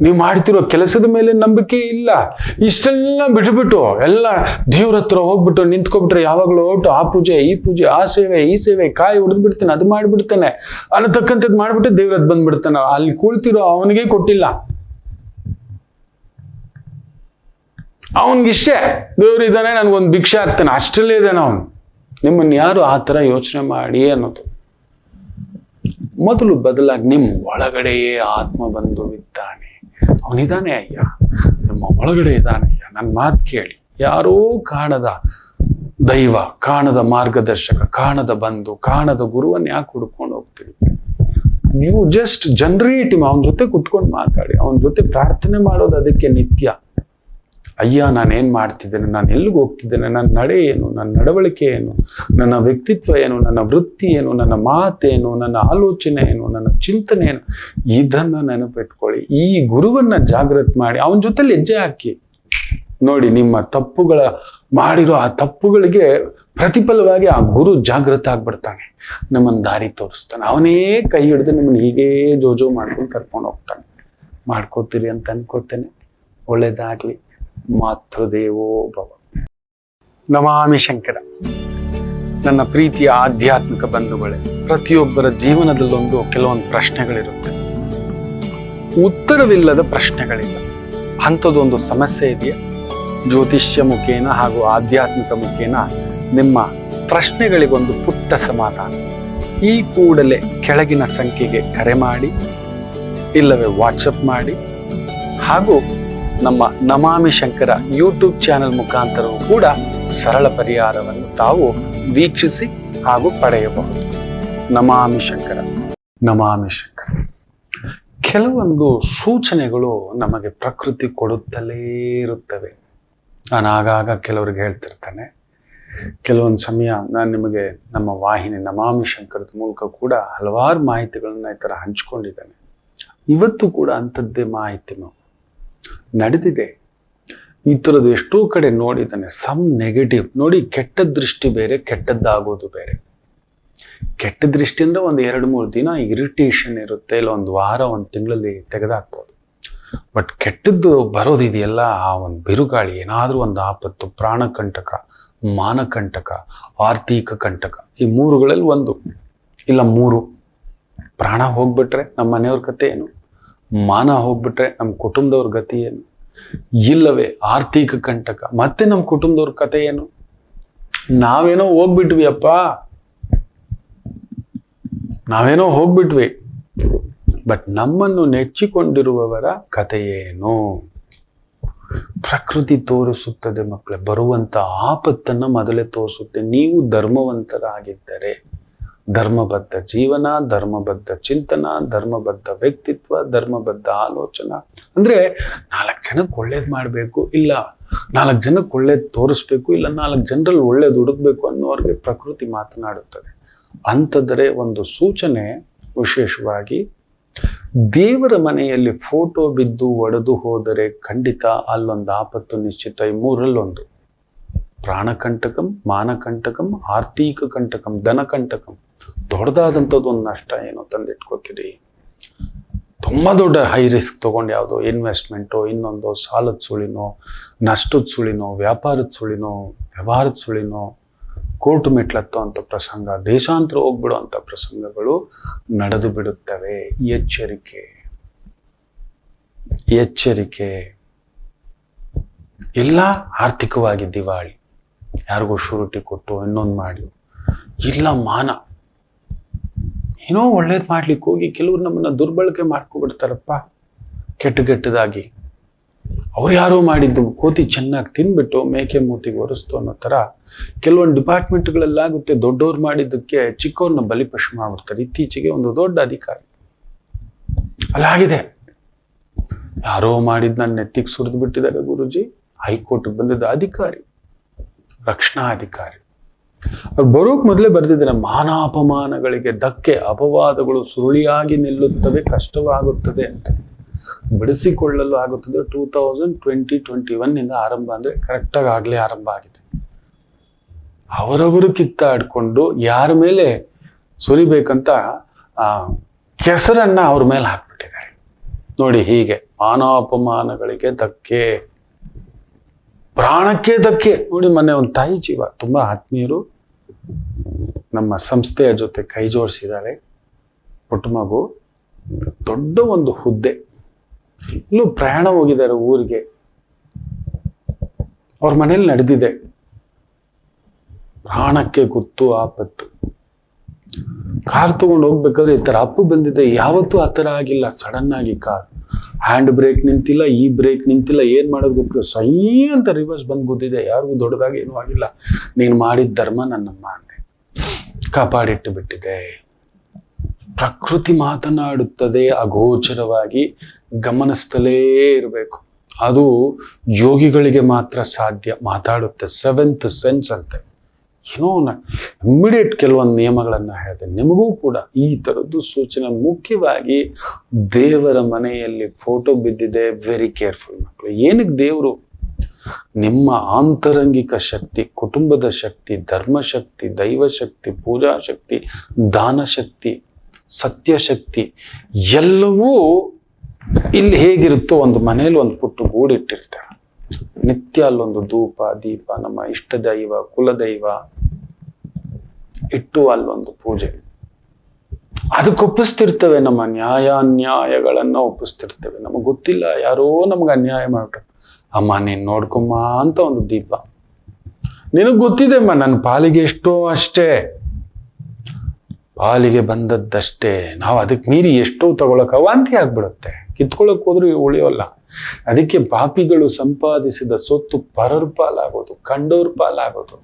ನೀವು ಮಾಡ್ತಿರೋ ಕೆಲಸದ ಮೇಲೆ ನಂಬಿಕೆ ಇಲ್ಲ. ಇಷ್ಟೆಲ್ಲ ಬಿಟ್ಬಿಟ್ಟು ಎಲ್ಲ ದೇವ್ರ ಹತ್ರ ಹೋಗ್ಬಿಟ್ಟು ನಿಂತ್ಕೊಬಿಟ್ರೆ ಯಾವಾಗಲೂ ಹೊಟ್ಟು ಆ ಪೂಜೆ ಈ ಪೂಜೆ, ಆ ಸೇವೆ ಈ ಸೇವೆ, ಕಾಯಿ ಹೊಡೆದ್ ಬಿಡ್ತಾನೆ, ಅದು ಮಾಡ್ಬಿಡ್ತಾನೆ, ಅನ್ನತಕ್ಕಂಥದ್ದು ಮಾಡ್ಬಿಟ್ಟು ದೇವ್ರ ಹತ್ರ ಬಂದ್ಬಿಡ್ತಾನೆ. ಅಲ್ಲಿ ಕುಳ್ತಿರೋ ಅವನಿಗೆ ಕೊಟ್ಟಿಲ್ಲ, ಅವನ್ಗಿಷ್ಟೇ ದೇವ್ರು ಇದ್ದಾನೆ, ನನ್ಗೊಂದು ಭಿಕ್ಷೆ ಆಗ್ತಾನೆ, ಅಷ್ಟಲ್ಲೇ ಇದ್ದಾನೆ ಅವನು. ನಿಮ್ಮನ್ನು ಯಾರು ಆ ಥರ ಯೋಚನೆ ಮಾಡಿ ಅನ್ನೋದು. ಮೊದಲು ಬದಲಾಗಿ ನಿಮ್ಮ ಒಳಗಡೆಯೇ ಆತ್ಮ ಬಂದು ಇದ್ದಾನೆ, ಅವನಿದ್ದಾನೆ ಅಯ್ಯ, ನಮ್ಮ ಒಳಗಡೆ ಇದ್ದಾನೆ ಅಯ್ಯ. ನನ್ನ ಮಾತು ಕೇಳಿ. ಯಾರೋ ಕಾಣದ ದೈವ, ಕಾಣದ ಮಾರ್ಗದರ್ಶಕ, ಕಾಣದ ಬಂಧು, ಕಾಣದ ಗುರುವನ್ನು ಯಾಕೆ ಹುಡ್ಕೊಂಡು ಹೋಗ್ತೀವಿ? ಯು ಜಸ್ಟ್ ಜನರೇಟ್ ಅವನ ಜೊತೆ ಕುತ್ಕೊಂಡು ಮಾತಾಡಿ, ಅವನ ಜೊತೆ ಪ್ರಾರ್ಥನೆ ಮಾಡೋದು ಅದಕ್ಕೆ ನಿತ್ಯ. ಅಯ್ಯ ನಾನೇನ್ ಮಾಡ್ತಿದ್ದೇನೆ, ನಾನು ಎಲ್ಲಿಗೆ ಹೋಗ್ತಿದ್ದೇನೆ, ನನ್ನ ನಡೆ ಏನು, ನನ್ನ ನಡವಳಿಕೆ ಏನು, ನನ್ನ ವ್ಯಕ್ತಿತ್ವ ಏನು, ನನ್ನ ವೃತ್ತಿ ಏನು, ನನ್ನ ಮಾತೇನು, ನನ್ನ ಆಲೋಚನೆ ಏನು, ನನ್ನ ಚಿಂತನೆ ಏನು, ಇದನ್ನ ನೆನಪಿಟ್ಕೊಳ್ಳಿ. ಈ ಗುರುವನ್ನ ಜಾಗೃತಿ ಮಾಡಿ ಅವನ ಜೊತೆಲಿ ಹೆಜ್ಜೆ ಹಾಕಿ ನೋಡಿ. ನಿಮ್ಮ ತಪ್ಪುಗಳ ಮಾಡಿರೋ ಆ ತಪ್ಪುಗಳಿಗೆ ಪ್ರತಿಫಲವಾಗಿ ಆ ಗುರು ಜಾಗೃತ ಆಗ್ಬಿಡ್ತಾನೆ, ನಮ್ಮನ್ನ ದಾರಿ ತೋರಿಸ್ತಾನೆ. ಅವನೇ ಕೈ ಹಿಡಿದು ನಿಮ್ಮನ್ನ ಹೀಗೇ ಜೋಜೋ ಮಾಡ್ಕೊಂಡು ಕರ್ಕೊಂಡು ಹೋಗ್ತಾನೆ. ಮಾಡ್ಕೋತೀರಿ ಅಂತ ಅನ್ಕೋತೇನೆ. ಒಳ್ಳೇದಾಗ್ಲಿ. ಮಾತೃದೇವೋ ಭವ. ನಮಾಮಿ ಶಂಕರ. ನನ್ನ ಪ್ರೀತಿಯ ಆಧ್ಯಾತ್ಮಿಕ ಬಂಧುಗಳೇ, ಪ್ರತಿಯೊಬ್ಬರ ಜೀವನದಲ್ಲೊಂದು ಕೆಲವೊಂದು ಪ್ರಶ್ನೆಗಳಿರುತ್ತೆ, ಉತ್ತರವಿಲ್ಲದ ಪ್ರಶ್ನೆಗಳಿಲ್ಲ. ಅಂಥದ್ದೊಂದು ಸಮಸ್ಯೆ ಇದೆಯಾ? ಜ್ಯೋತಿಷ್ಯ ಮುಖೇನ ಹಾಗೂ ಆಧ್ಯಾತ್ಮಿಕ ಮುಖೇನ ನಿಮ್ಮ ಪ್ರಶ್ನೆಗಳಿಗೊಂದು ಪುಟ್ಟ ಸಮಾಧಾನ. ಈ ಕೂಡಲೇ ಕೆಳಗಿನ ಸಂಖ್ಯೆಗೆ ಕರೆ ಮಾಡಿ, ಇಲ್ಲವೇ ವಾಟ್ಸಪ್ ಮಾಡಿ, ಹಾಗೂ ನಮ್ಮ ನಮಾಮಿ ಶಂಕರ ಯೂಟ್ಯೂಬ್ ಚಾನೆಲ್ ಮುಖಾಂತರವೂ ಕೂಡ ಸರಳ ಪರಿಹಾರವನ್ನು ತಾವು ವೀಕ್ಷಿಸಿ ಹಾಗೂ ಪಡೆಯಬಹುದು. ನಮಾಮಿ ಶಂಕರ. ನಮಾಮಿ ಶಂಕರ. ಕೆಲವೊಂದು ಸೂಚನೆಗಳು ನಮಗೆ ಪ್ರಕೃತಿ ಕೊಡುತ್ತಲೇ ಇರುತ್ತವೆ. ನಾನು ಆಗಾಗ ಕೆಲವರಿಗೆ ಹೇಳ್ತಿರ್ತಾನೆ, ಕೆಲವೊಂದು ಸಮಯ ನಾನು ನಿಮಗೆ ನಮ್ಮ ವಾಹಿನಿ ನಮಾಮಿ ಶಂಕರದ ಮೂಲಕ ಕೂಡ ಹಲವಾರು ಮಾಹಿತಿಗಳನ್ನ ಈ ಥರ ಹಂಚ್ಕೊಂಡಿದ್ದೇನೆ. ಇವತ್ತು ಕೂಡ ಅಂಥದ್ದೇ ಮಾಹಿತಿ ನಡೆದಿದೆ. ಈ ಥರದ್ದು ಎಷ್ಟೋ ಕಡೆ ನೋಡಿದ್ದಾನೆ. ಸಮ್ ನೆಗೆಟಿವ್ ನೋಡಿ, ಕೆಟ್ಟ ದೃಷ್ಟಿ ಬೇರೆ, ಕೆಟ್ಟದ್ದಾಗೋದು ಬೇರೆ. ಕೆಟ್ಟ ದೃಷ್ಟಿ ಅಂದ್ರೆ ಒಂದು 2-3 ದಿನ ಇರಿಟೇಷನ್ ಇರುತ್ತೆ, ಇಲ್ಲ ಒಂದು ವಾರ, ಒಂದು ತಿಂಗಳಲ್ಲಿ ತೆಗೆದಾಕ್ಬೋದು. ಬಟ್ ಕೆಟ್ಟದ್ದು ಬರೋದಿದೆಯಲ್ಲ, ಆ ಒಂದು ಬಿರುಗಾಳಿ, ಏನಾದ್ರೂ ಒಂದು ಆಪತ್ತು, ಪ್ರಾಣಕಂಟಕ, ಮಾನಕಂಟಕ, ಆರ್ಥಿಕ ಕಂಟಕ, ಈ 3ಗಳಲ್ಲಿ ಒಂದು ಇಲ್ಲ 3. ಪ್ರಾಣ ಹೋಗ್ಬಿಟ್ರೆ ನಮ್ಮ ಮನೆಯವ್ರ ಕತೆ ಏನು, ಮಾನ ಹೋಗ್ಬಿಟ್ರೆ ನಮ್ಮ ಕುಟುಂಬದವ್ರ ಗತಿ ಏನು, ಇಲ್ಲವೇ ಆರ್ಥಿಕ ಕಂಟಕ ಮತ್ತೆ ನಮ್ಮ ಕುಟುಂಬದವ್ರ ಕತೆ ಏನು. ನಾವೇನೋ ಹೋಗ್ಬಿಟ್ವಿ ಅಪ್ಪ, ನಾವೇನೋ ಹೋಗ್ಬಿಟ್ವಿ, ಬಟ್ ನಮ್ಮನ್ನು ನೆಚ್ಚಿಕೊಂಡಿರುವವರ ಕಥೆಯೇನು? ಪ್ರಕೃತಿ ತೋರಿಸುತ್ತದೆ ಮಕ್ಕಳೇ, ಬರುವಂತ ಆಪತ್ತನ್ನ ಮೊದಲೇ ತೋರಿಸುತ್ತೆ. ನೀವು ಧರ್ಮವಂತರಾಗಿದ್ದರೆ, ಧರ್ಮಬದ್ಧ ಜೀವನ, ಧರ್ಮಬದ್ಧ ಚಿಂತನ, ಧರ್ಮಬದ್ಧ ವ್ಯಕ್ತಿತ್ವ, ಧರ್ಮಬದ್ಧ ಆಲೋಚನಾ, ಅಂದ್ರೆ 4 ಜನಕ್ಕೆ ಒಳ್ಳೇದು ಮಾಡಬೇಕು, ಇಲ್ಲ 4 ಜನಕ್ಕೆ ಒಳ್ಳೇದು ತೋರಿಸ್ಬೇಕು, ಇಲ್ಲ 4 ಜನರಲ್ಲಿ ಒಳ್ಳೇದು ಹುಡುಕ್ಬೇಕು ಅನ್ನೋರಿಗೆ ಪ್ರಕೃತಿ ಮಾತನಾಡುತ್ತದೆ. ಅಂಥದ್ರೆ ಒಂದು ಸೂಚನೆ, ವಿಶೇಷವಾಗಿ ದೇವರ ಮನೆಯಲ್ಲಿ ಫೋಟೋ ಬಿದ್ದು ಒಡೆದು ಹೋದರೆ ಖಂಡಿತ ಅಲ್ಲೊಂದು ಆಪತ್ತು ನಿಶ್ಚಿತ. ಈ 3ರಲ್ಲೊಂದು. ಪ್ರಾಣಕಂಟಕಂ, ಮಾನಕಂಟಕಂ, ಆರ್ಥಿಕ ಕಂಟಕಂ, ಧನಕಂಟಕಂ. ದೊಡ್ಡದಾದಂಥದ್ದು ಒಂದು ನಷ್ಟ ಏನೋ ತಂದಿಟ್ಕೋತೀರಿ. ತುಂಬಾ ದೊಡ್ಡ ಹೈ ರಿಸ್ಕ್ ತಗೊಂಡು ಯಾವುದೋ ಇನ್ವೆಸ್ಟ್ಮೆಂಟೋ, ಇನ್ನೊಂದು ಸಾಲದ ಸುಳಿನೋ, ನಷ್ಟದ ಸುಳಿನೋ, ವ್ಯಾಪಾರದ ಸುಳಿನೋ, ವ್ಯವಹಾರದ ಸುಳಿನೋ, ಕೋರ್ಟ್ ಮೆಟ್ಲತ್ತೋ ಅಂತ ಪ್ರಸಂಗ, ದೇಶಾಂತರ ಹೋಗ್ಬಿಡೋ ಅಂತ ಪ್ರಸಂಗಗಳು ನಡೆದು ಬಿಡುತ್ತವೆ. ಎಚ್ಚರಿಕೆ, ಎಚ್ಚರಿಕೆ. ಇಲ್ಲ ಆರ್ಥಿಕವಾಗಿ ದಿವಾಳಿ, ಯಾರಿಗೋ ಶೂರಿಟಿ ಕೊಟ್ಟು ಇನ್ನೊಂದು ಮಾಡಿ, ಇಲ್ಲ ಮಾನ, ಏನೋ ಒಳ್ಳೇದು ಮಾಡ್ಲಿಕ್ಕೆ ಹೋಗಿ ಕೆಲವ್ರು ನಮ್ಮನ್ನ ದುರ್ಬಳಕೆ ಮಾಡ್ಕೊಬಿಡ್ತಾರಪ್ಪ, ಕೆಟ್ಟದಾಗಿ. ಅವ್ರು ಯಾರೋ ಮಾಡಿದ್ದು ಕೋತಿ ಚೆನ್ನಾಗಿ ತಿನ್ಬಿಟ್ಟು ಮೇಕೆ ಮೂತಿಗೆ ಒರೆಸ್ತು ಅನ್ನೋ ತರ ಕೆಲವೊಂದು ಡಿಪಾರ್ಟ್ಮೆಂಟ್ಗಳಲ್ಲಾಗುತ್ತೆ. ದೊಡ್ಡವ್ರು ಮಾಡಿದ್ದಕ್ಕೆ ಚಿಕ್ಕವ್ರನ್ನ ಬಲಿಪಶು ಮಾಡ್ಬಿಡ್ತಾರೆ. ಇತ್ತೀಚೆಗೆ ಒಂದು ದೊಡ್ಡ ಅಧಿಕಾರಿ ಅಲ್ಲಾಗಿದೆ, ಯಾರೋ ಮಾಡಿದ್ ನನ್ನ ನೆತ್ತಿಗೆ ಸುರಿದು ಬಿಟ್ಟಿದ್ದಾರೆ ಗುರುಜಿ. ಹೈಕೋರ್ಟ್ಗೆ ಬಂದಿದ್ದ ಅಧಿಕಾರಿ, ರಕ್ಷಣಾ ಅಧಿಕಾರಿ, ಅವ್ರು ಬರೋಕ್ ಮೊದಲೇ ಬರ್ದಿದ್ದಾರೆ, ಮಾನಾಪಮಾನಗಳಿಗೆ ಧಕ್ಕೆ, ಅಪವಾದಗಳು ಸುರುಳಿಯಾಗಿ ನಿಲ್ಲುತ್ತವೆ, ಕಷ್ಟವಾಗುತ್ತದೆ ಅಂತ. ಬಿಡಿಸಿಕೊಳ್ಳಲು ಆಗುತ್ತದೆ 2020-21 ಆರಂಭ, ಅಂದ್ರೆ ಕರೆಕ್ಟಾಗಿ ಆಗ್ಲೇ ಆರಂಭ ಆಗಿದೆ. ಅವರವರು ಕಿತ್ತಾಡ್ಕೊಂಡು ಯಾರ ಮೇಲೆ ಸುರಿಬೇಕಂತ ಕೆಸರನ್ನ ಅವ್ರ ಮೇಲೆ ಹಾಕ್ಬಿಟ್ಟಿದ್ದಾರೆ ನೋಡಿ. ಹೀಗೆ ಮಾನಾಪಮಾನಗಳಿಗೆ ಧಕ್ಕೆ, ಪ್ರಾಣಕ್ಕೆ ಧಕ್ಕೆ ನೋಡಿ. ಮೊನ್ನೆ ಒಂದು ತಾಯಿ ಜೀವ, ತುಂಬಾ ಆತ್ಮೀಯರು ನಮ್ಮ ಸಂಸ್ಥೆಯ ಜೊತೆ ಕೈ ಜೋಡಿಸಿದ್ದಾರೆ. ಪುಟ್ಟ ಮಗು, ದೊಡ್ಡ ಒಂದು ಹುದ್ದೆ, ಇಲ್ಲೂ ಪ್ರಯಾಣ ಹೋಗಿದ್ದಾರೆ ಊರಿಗೆ. ಅವ್ರ ಮನೇಲಿ ನಡೆದಿದೆ, ಪ್ರಾಣಕ್ಕೆ ಗುತ್ತು ಆಪತ್ತು. ಕಾರ್ ತಗೊಂಡು ಹೋಗ್ಬೇಕಾದ್ರೆ ಈ ತರ ಅಪ್ಪು ಬಂದಿದೆ. ಯಾವತ್ತೂ ಆ ತರ ಆಗಿಲ್ಲ. ಸಡನ್ ಆಗಿ ಕಾರ್ ಹ್ಯಾಂಡ್ ಬ್ರೇಕ್ ನಿಂತಿಲ್ಲ, ಈ ಬ್ರೇಕ್ ನಿಂತಿಲ್ಲ, ಏನ್ ಮಾಡೋದು ಗೊತ್ತಿಲ್ಲ, ಸೈ ಅಂತ ರಿವರ್ಸ್ ಬಂದ್ ಗೊತ್ತಿದೆ. ಯಾರಿಗೂ ದೊಡ್ಡದಾಗಿ ಏನೂ ಆಗಿಲ್ಲ. ನೀನು ಮಾಡಿದ ಧರ್ಮ ನನ್ನಮ್ಮ ಅಂದೆ ಕಾಪಾಡಿಟ್ಟು ಬಿಟ್ಟಿದೆ. ಪ್ರಕೃತಿ ಮಾತನಾಡುತ್ತದೆ ಅಗೋಚರವಾಗಿ, ಗಮನಿಸ್ತಲೇ ಇರಬೇಕು. ಅದು ಯೋಗಿಗಳಿಗೆ ಮಾತ್ರ ಸಾಧ್ಯ, ಮಾತಾಡುತ್ತೆ. 7th ಸೆನ್ಸ್ ಅಂತೆ. ಏನೋ ಇಮ್ಮಿಡಿಯೇಟ್ ಕೆಲವೊಂದು ನಿಯಮಗಳನ್ನು ಹೇಳಿದೆ. ನಿಮಗೂ ಕೂಡ ಈ ಥರದ್ದು ಸೂಚನೆ. ಮುಖ್ಯವಾಗಿ ದೇವರ ಮನೆಯಲ್ಲಿ ಫೋಟೋ ಬಿದ್ದಿದೆ, ವೆರಿ ಕೇರ್ಫುಲ್ ಮಕ್ಕಳು. ಏನಕ್ಕೆ ದೇವರು? ನಿಮ್ಮ ಆಂತರಂಗಿಕ ಶಕ್ತಿ, ಕುಟುಂಬದ ಶಕ್ತಿ, ಧರ್ಮಶಕ್ತಿ, ದೈವಶಕ್ತಿ, ಪೂಜಾ ಶಕ್ತಿ, ದಾನ ಶಕ್ತಿ, ಸತ್ಯಶಕ್ತಿ ಎಲ್ಲವೂ ಇಲ್ಲಿ ಹೇಗಿರುತ್ತೋ ಒಂದು ಮನೆಯಲ್ಲಿ ಒಂದು ಪುಟ್ಟ ಗೂಡಿಟ್ಟಿರ್ತಾರೆ. ನಿತ್ಯ ಅಲ್ಲೊಂದು ಧೂಪ ದೀಪ, ನಮ್ಮ ಇಷ್ಟ ದೈವ ಕುಲದೈವ ಇಟ್ಟು ಅಲ್ಲೊಂದು ಪೂಜೆ, ಅದಕ್ಕೆ ಒಪ್ಪಿಸ್ತಿರ್ತೇವೆ. ನಮ್ಮ ನ್ಯಾಯಾನ್ಯಾಯಗಳನ್ನ ಒಪ್ಪಿಸ್ತಿರ್ತೇವೆ. ನಮಗೆ ಗೊತ್ತಿಲ್ಲ, ಯಾರೋ ನಮ್ಗೆ ಅನ್ಯಾಯ ಮಾಡ್ಬಿಟ್ರು, ಅಮ್ಮ ನೀನ್ ನೋಡ್ಕೊಮ್ಮ ಅಂತ ಒಂದು ದೀಪ. ನಿನಗ್ ಗೊತ್ತಿದೆ ಅಮ್ಮ, ನನ್ನ ಪಾಲಿಗೆ ಎಷ್ಟೋ ಅಷ್ಟೇ, ಪಾಲಿಗೆ ಬಂದದ್ದಷ್ಟೇ. ನಾವು ಅದಕ್ಕೆ ಮೀರಿ ಎಷ್ಟೋ ತಗೊಳಕ್ ಅವಾಂತಿ ಆಗ್ಬಿಡುತ್ತೆ. ಕಿತ್ಕೊಳಕ್ ಹೋದ್ರೂ ಉಳಿಯೋಲ್ಲ. ಅದಕ್ಕೆ ಪಾಪಿಗಳು ಸಂಪಾದಿಸಿದ ಸೊತ್ತು ಪರರ ಪಾಲಾಗೋದು, ಕಂಡೋರ್ ಪಾಲಾಗೋದು.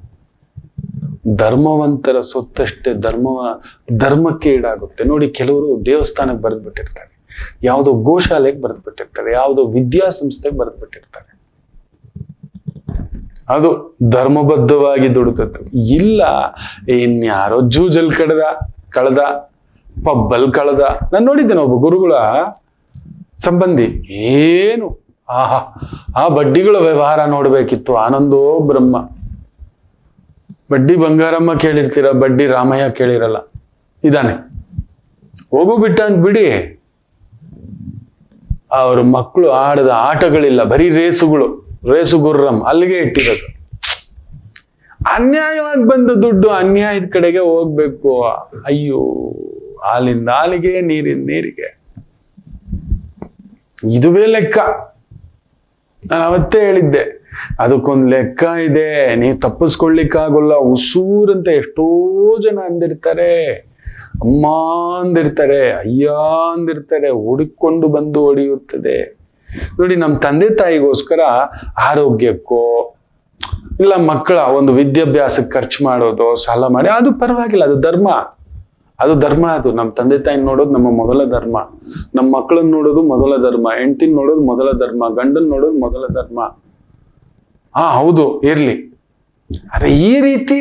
ಧರ್ಮವಂತರ ಸೊತ್ತಷ್ಟೇ ಧರ್ಮಕ್ಕೆ ಈಡಾಗುತ್ತೆ. ನೋಡಿ, ಕೆಲವರು ದೇವಸ್ಥಾನಕ್ಕೆ ಬರೆದು ಬಿಟ್ಟಿರ್ತಾರೆ, ಯಾವುದೋ ಗೋಶಾಲೆಗೆ ಬರೆದು ಬಿಟ್ಟಿರ್ತಾರೆ, ಯಾವುದೋ ವಿದ್ಯಾಸಂಸ್ಥೆಗೆ ಬರೆದು ಬಿಟ್ಟಿರ್ತಾರೆ. ಅದು ಧರ್ಮಬದ್ಧವಾಗಿ ದುಡಿದದ್ದು ಇಲ್ಲ. ಇನ್ಯಾರೋ ಜೂಜಲ್ ಕಳೆದ ಪಬ್ಬಲ್ ಕಳೆದ. ನಾನು ನೋಡಿದ್ದೇನೆ ಒಬ್ಬ ಗುರುಗಳ ಸಂಬಂಧಿ, ಏನು ಆ ಬಡ್ಡಿಗಳ ವ್ಯವಹಾರ ನೋಡ್ಬೇಕಿತ್ತು. ಆನಂದೋ ಬ್ರಹ್ಮ. ಬಡ್ಡಿ ಬಂಗಾರಮ್ಮ ಕೇಳಿರ್ತೀರ, ಬಡ್ಡಿ ರಾಮಯ್ಯ ಕೇಳಿರಲ್ಲ. ಇದಾನೆ, ಹೋಗು ಬಿಟ್ಟ ಅಂತ ಬಿಡಿ. ಅವ್ರ ಮಕ್ಕಳು ಆಡದ ಆಟಗಳಿಲ್ಲ, ಬರೀ ರೇಸು ಗುರ್ರಂ ಅಲ್ಲಿಗೆ ಇಟ್ಟಿರೋದು. ಅನ್ಯಾಯವಾಗಿ ಬಂದ ದುಡ್ಡು ಅನ್ಯಾಯದ ಕಡೆಗೆ ಹೋಗ್ಬೇಕು. ಅಯ್ಯೋ, ಹಾಲಿಂದ ಹಾಲಿಗೆ, ನೀರಿಂದ ನೀರಿಗೆ. ಇದುವೇ ಲೆಕ್ಕ. ನಾನು ಅವತ್ತೇ ಹೇಳಿದ್ದೆ, ಅದಕ್ಕೊಂದು ಲೆಕ್ಕ ಇದೆ. ನೀವು ತಪ್ಪಿಸ್ಕೊಳ್ಲಿಕ್ಕಾಗಲ್ಲ. ಉಸೂರಂತ ಎಷ್ಟೋ ಜನ ಅಂದಿರ್ತಾರೆ, ಅಮ್ಮ ಅಂದಿರ್ತಾರೆ, ಅಯ್ಯ ಅಂದಿರ್ತಾರೆ. ಹುಡುಕೊಂಡು ಬಂದು ಹೊಡೆಯುತ್ತದೆ. ನೋಡಿ, ನಮ್ಮ ತಂದೆ ತಾಯಿಗೋಸ್ಕರ ಆರೋಗ್ಯಕ್ಕೋ ಇಲ್ಲ ಮಕ್ಕಳ ಒಂದು ವಿದ್ಯಾಭ್ಯಾಸಕ್ಕೆ ಖರ್ಚು ಮಾಡೋದು, ಸಾಲ ಮಾಡಿ, ಅದು ಪರವಾಗಿಲ್ಲ. ಅದು ಧರ್ಮ. ಅದು ನಮ್ಮ ತಂದೆ ತಾಯಿ ನೋಡೋದು ನಮ್ಮ ಮೊದಲ ಧರ್ಮ. ನಮ್ಮ ಮಕ್ಕಳನ್ನ ನೋಡೋದು ಮೊದಲ ಧರ್ಮ. ಹೆಂಡತಿನ ನೋಡೋದು ಮೊದಲ ಧರ್ಮ. ಗಂಡನ್ ನೋಡೋದು ಮೊದಲ ಧರ್ಮ. ಹೌದು, ಇರ್ಲಿ. ಅರೆ ಈ ರೀತಿ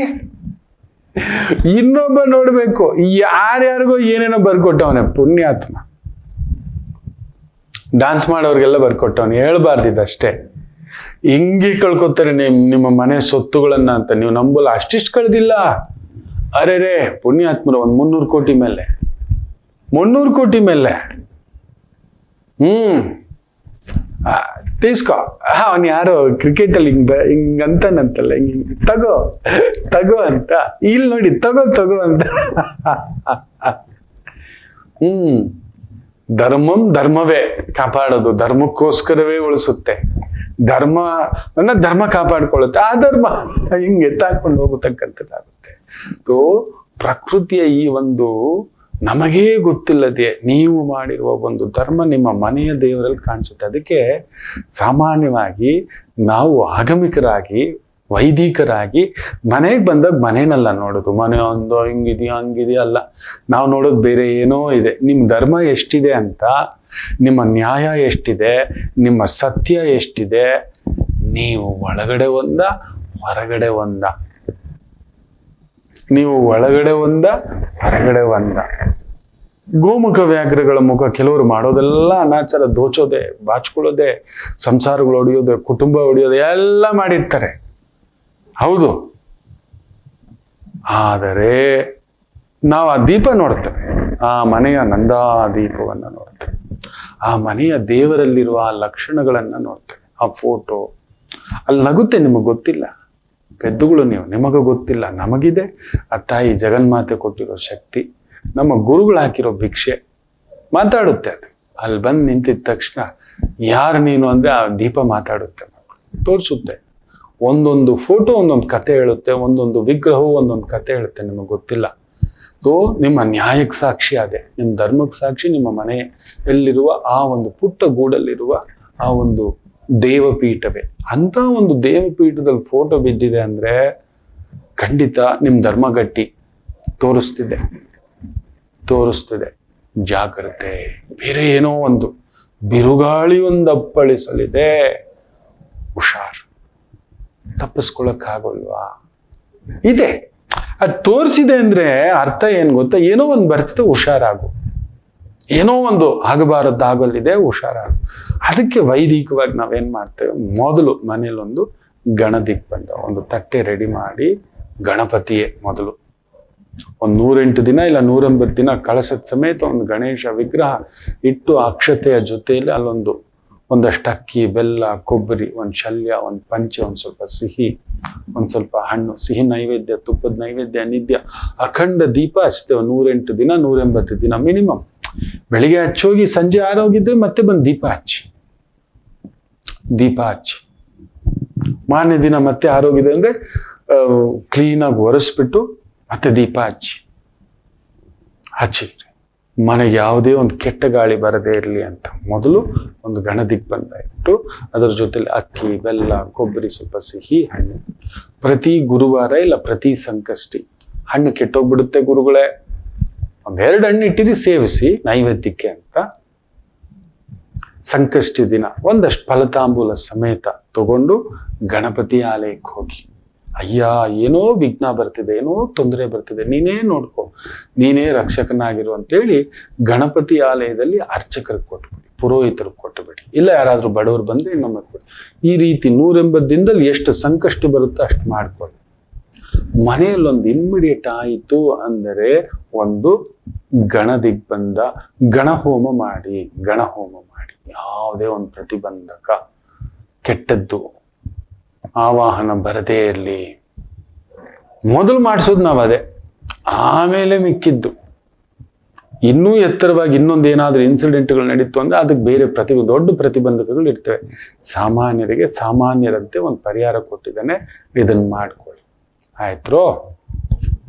ಇನ್ನೊಬ್ಬ ನೋಡ್ಬೇಕು. ಯಾರ್ಯಾರಿಗೋ ಏನೇನೋ ಬರ್ಕೊಟ್ಟವನೆ ಪುಣ್ಯಾತ್ಮ. ಡಾನ್ಸ್ ಮಾಡೋರ್ಗೆಲ್ಲ ಬರ್ಕೊಟ್ಟವನು. ಹೇಳ್ಬಾರ್ದಿದ್ದಷ್ಟೇ. ಹಿಂಗೆ ಕಳ್ಕೊತಾರೆ ನಿಮ್ಮ ಮನೆ ಸೊತ್ತುಗಳನ್ನ ಅಂತ. ನೀವು ನಂಬಲ್ಲ, ಅಷ್ಟಿಷ್ಟು ಕಳ್ದಿಲ್ಲ. ಅರೆ ಪುಣ್ಯಾತ್ಮರು ಒಂದ್ 300 ಕೋಟಿ ಮೇಲೆ 300 ಕೋಟಿ ಮೇಲೆ ತೀಸ್ಕೊ. ಅವನ್ ಯಾರೋ ಕ್ರಿಕೆಟ್ ಅಲ್ಲಿ ಹಿಂಗಂತಾನಂತಲ್ಲ, ಹಿಂಗ್ ತಗೋ ಅಂತ. ಇಲ್ಲಿ ನೋಡಿ, ತಗೋ ಅಂತ. ಧರ್ಮವೇ ಕಾಪಾಡೋದು, ಧರ್ಮಕ್ಕೋಸ್ಕರವೇ ಉಳಿಸುತ್ತೆ. ಧರ್ಮ ಕಾಪಾಡ್ಕೊಳ್ಳುತ್ತೆ. ಆ ಧರ್ಮ ಹಿಂಗೆ ಎತ್ತಾಕೊಂಡು ಹೋಗತಕ್ಕಂಥದ್ದಾಗುತ್ತೆ. ಪ್ರಕೃತಿಯ ಈ ಒಂದು ನಮಗೇ ಗೊತ್ತಿಲ್ಲದೆ ನೀವು ಮಾಡಿರುವ ಒಂದು ಧರ್ಮ ನಿಮ್ಮ ಮನೆಯ ದೇವರಲ್ಲಿ ಕಾಣಿಸುತ್ತೆ. ಅದಕ್ಕೆ ಸಾಮಾನ್ಯವಾಗಿ ನಾವು ಆಗಮಿಕರಾಗಿ, ವೈದಿಕರಾಗಿ ಮನೆಗೆ ಬಂದಾಗ ಮನೇನಲ್ಲ ನೋಡೋದು. ಮನೆ ಒಂದು ಹಂಗಿದೆಯಾ ಅಲ್ಲ. ನಾವು ನೋಡೋದು ಬೇರೆ ಏನೋ ಇದೆ. ನಿಮ್ಮ ಧರ್ಮ ಎಷ್ಟಿದೆ ಅಂತ, ನಿಮ್ಮ ನ್ಯಾಯ ಎಷ್ಟಿದೆ, ನಿಮ್ಮ ಸತ್ಯ ಎಷ್ಟಿದೆ. ನೀವು ಒಳಗಡೆ ಒಂದ, ಹೊರಗಡೆ ಒಂದ. ನೀವು ಒಳಗಡೆ ಒಂದ, ಹೊರಗಡೆ ಒಂದ. ಗೋಮುಖ ವ್ಯಾಘ್ರಗಳ ಮುಖ. ಕೆಲವರು ಮಾಡೋದೆಲ್ಲ ಅನಾಚಾರ, ದೋಚೋದೆ, ಬಾಚ್ಕೊಳ್ಳೋದೆ, ಸಂಸಾರಗಳು ಹೊಡೆಯೋದೆ, ಕುಟುಂಬ ಹೊಡೆಯೋದೆ ಎಲ್ಲ ಮಾಡಿರ್ತಾರೆ. ಹೌದು. ಆದರೆ ನಾವು ಆ ದೀಪ ನೋಡ್ತೇವೆ, ಆ ಮನೆಯ ನಂದಾ ದೀಪವನ್ನ ನೋಡ್ತೇವೆ, ಆ ಮನೆಯ ದೇವರಲ್ಲಿರುವ ಆ ಲಕ್ಷಣಗಳನ್ನ ನೋಡ್ತೇವೆ. ಆ ಫೋಟೋ ಅಲ್ಲಿ ನಗುತ್ತೆ. ನಿಮಗೆ ಗೊತ್ತಿಲ್ಲ, ಪೆದ್ದುಗಳು ನಿಮಗೆ ಗೊತ್ತಿಲ್ಲ. ನಮಗಿದೆ ಆ ತಾಯಿ ಜಗನ್ಮಾತೆ ಕೊಟ್ಟಿರೋ ಶಕ್ತಿ, ನಮ್ಮ ಗುರುಗಳು ಹಾಕಿರೋ ಭಿಕ್ಷೆ ಮಾತಾಡುತ್ತೆ. ಅದು ಅಲ್ಲಿ ಬಂದು ನಿಂತಿದ ತಕ್ಷಣ ಯಾರು ನೀನು ಅಂದ್ರೆ ಆ ದೀಪ ಮಾತಾಡುತ್ತೆ, ತೋರಿಸುತ್ತೆ. ಒಂದೊಂದು ಫೋಟೋ ಒಂದೊಂದು ಕತೆ ಹೇಳುತ್ತೆ, ಒಂದೊಂದು ವಿಗ್ರಹವು ಒಂದೊಂದು ಕತೆ ಹೇಳುತ್ತೆ. ನಿಮಗೆ ಗೊತ್ತಿಲ್ಲ. ನಿಮ್ಮ ನ್ಯಾಯಕ್ಕೆ ಸಾಕ್ಷಿ ಅದೇ, ನಿಮ್ಮ ಧರ್ಮಕ್ಕೆ ಸಾಕ್ಷಿ ನಿಮ್ಮ ಮನೆಯಲ್ಲಿರುವ ಆ ಒಂದು ಪುಟ್ಟ ಗೂಡಲ್ಲಿರುವ ಆ ಒಂದು ದೇವಪೀಠವೇ. ಅಂತ ಒಂದು ದೇವಪೀಠದಲ್ಲಿ ಫೋಟೋ ಬಿದ್ದಿದೆ ಅಂದ್ರೆ ಖಂಡಿತ ನಿಮ್ ಧರ್ಮ ಗಟ್ಟಿ ತೋರಿಸ್ತಿದೆ. ಜಾಗ್ರತೆ. ಬೇರೆ ಏನೋ ಒಂದು ಬಿರುಗಾಳಿ ಒಂದು ಅಪ್ಪಳಿಸಲಿದೆ, ಹುಷಾರ್. ತಪ್ಪಿಸ್ಕೊಳಕ್ಕಾಗಲ್ವಾ? ಇದೆ. ಅದು ತೋರಿಸಿದೆ ಅಂದ್ರೆ ಅರ್ಥ ಏನ್ ಗೊತ್ತಾ? ಏನೋ ಒಂದು ಬರ್ತಿದೆ, ಹುಷಾರಾಗು. ಏನೋ ಒಂದು ಆಗಬಾರದ್ದಾಗಲಿದೆ, ಹುಷಾರಾಗು. ಅದಕ್ಕೆ ವೈದಿಕವಾಗಿ ನಾವೇನ್ ಮಾಡ್ತೇವೆ, ಮೊದಲು ಮನೇಲೊಂದು ಗಣದಿಗ್ಬಂಧ ಒಂದು ತಟ್ಟೆ ರೆಡಿ ಮಾಡಿ, ಗಣಪತಿಯೇ ಮೊದಲು ಒಂದು 108 ದಿನ ಇಲ್ಲ 109 ದಿನ ಕಳಸದ ಸಮೇತ ಒಂದು ಗಣೇಶ ವಿಗ್ರಹ ಇಟ್ಟು, ಅಕ್ಷತೆಯ ಜೊತೆಯಲ್ಲಿ ಒಂದಷ್ಟು ಅಕ್ಕಿ, ಬೆಲ್ಲ, ಕೊಬ್ಬರಿ, ಒಂದು ಶಲ್ಯ, ಒಂದು ಪಂಚೆ, ಒಂದು ಸ್ವಲ್ಪ ಸಿಹಿ, ಒಂದು ಸ್ವಲ್ಪ ಹಣ್ಣು, ಸಿಹಿ ನೈವೇದ್ಯ, ತುಪ್ಪದ ನೈವೇದ್ಯ, ನಿದ್ಯ, ಅಖಂಡ ದೀಪ ಹಚ್ತೇವೆ 108 ದಿನ 180 ದಿನ ಮಿನಿಮಮ್. ಬೆಳಿಗ್ಗೆ ಹಚ್ಚೋಗಿ ಸಂಜೆ ಆರೋಗಿದ್ರೆ ಮತ್ತೆ ಬಂದು ದೀಪ ಹಚ್ಚಿ ಮಾರನೇ ದಿನ ಮತ್ತೆ ಆರೋಗಿದೆ ಅಂದ್ರೆ ಕ್ಲೀನಾಗಿ ಒರೆಸ್ಬಿಟ್ಟು ಮತ್ತೆ ದೀಪ ಹಚ್ಚಿ ಮನೆಗೆ ಯಾವುದೇ ಒಂದು ಕೆಟ್ಟ ಗಾಳಿ ಬರದೇ ಇರಲಿ ಅಂತ ಮೊದಲು ಒಂದು ಗಣದಿಗ್ಬಂಧ ಇಟ್ಟು, ಅದರ ಜೊತೆಲಿ ಅಕ್ಕಿ, ಬೆಲ್ಲ, ಕೊಬ್ಬರಿ, ಸ್ವಲ್ಪ ಸಿಹಿ, ಹಣ್ಣು. ಪ್ರತಿ ಗುರುವಾರ ಇಲ್ಲ ಪ್ರತಿ ಸಂಕಷ್ಟಿ ಹಣ್ಣು ಕೆಟ್ಟೋಗ್ಬಿಡುತ್ತೆ ಗುರುಗಳೇ, 2 ಹಣ್ಣು ಇಟ್ಟಿರಿ ಸೇವಿಸಿ ನೈವೇದ್ಯಕ್ಕೆ ಅಂತ. ಸಂಕಷ್ಟಿ ದಿನ ಒಂದಷ್ಟು ಫಲತಾಂಬೂಲ ಸಮೇತ ತಗೊಂಡು ಗಣಪತಿ ಆಲಯಕ್ಕೆ ಹೋಗಿ, ಅಯ್ಯ ಏನೋ ವಿಘ್ನ ಬರ್ತಿದೆ, ಏನೋ ತೊಂದರೆ ಬರ್ತಿದೆ, ನೀನೇ ನೋಡ್ಕೊ, ನೀನೇ ರಕ್ಷಕನಾಗಿರು ಅಂತೇಳಿ ಗಣಪತಿ ಆಲಯದಲ್ಲಿ ಅರ್ಚಕರಿಗೆ ಕೊಟ್ಬಿಡಿ, ಪುರೋಹಿತರಿಗೆ ಕೊಟ್ಟುಬಿಡಿ, ಇಲ್ಲ ಯಾರಾದ್ರೂ ಬಡವರು ಬಂದ್ರೆ ಇನ್ನೊಮ್ಮೆ ಕೊಡಿ. ಈ ರೀತಿ 180 ದಿನದಲ್ಲಿ ಎಷ್ಟು ಸಂಕಷ್ಟಿ ಬರುತ್ತೋ ಅಷ್ಟು ಮಾಡ್ಕೊಳ್ಳಿ. ಮನೆಯಲ್ಲೊಂದು ಇಮ್ಮಿಡಿಯೇಟ್ ಆಯಿತು ಅಂದರೆ ಒಂದು ಗಣದಿಗ್ಬಂಧ, ಗಣಹೋಮ ಮಾಡಿ. ಯಾವುದೇ ಒಂದು ಪ್ರತಿಬಂಧಕ ಕೆಟ್ಟದ್ದು ಆವಾಹನ ಬರದೇ ಇರಲಿ. ಮೊದಲು ಮಾಡಿಸೋದು ನಾವು ಅದೇ, ಆಮೇಲೆ ಮಿಕ್ಕಿದ್ದು. ಇನ್ನೂ ಎತ್ತರವಾಗಿ ಇನ್ನೊಂದು ಏನಾದ್ರೂ ಇನ್ಸಿಡೆಂಟ್ಗಳು ನಡೀತು ಅಂದ್ರೆ ಅದಕ್ಕೆ ಬೇರೆ ದೊಡ್ಡ ಪ್ರತಿಬಂಧಕಗಳು ಇರ್ತವೆ. ಸಾಮಾನ್ಯರಿಗೆ ಸಾಮಾನ್ಯರಂತೆ ಒಂದು ಪರಿಹಾರ ಕೊಟ್ಟಿದ್ದಾನೆ, ಇದನ್ನ ಮಾಡ್ಕೊಳ್ಳಿ. ಆಯ್ತ್ರೋ?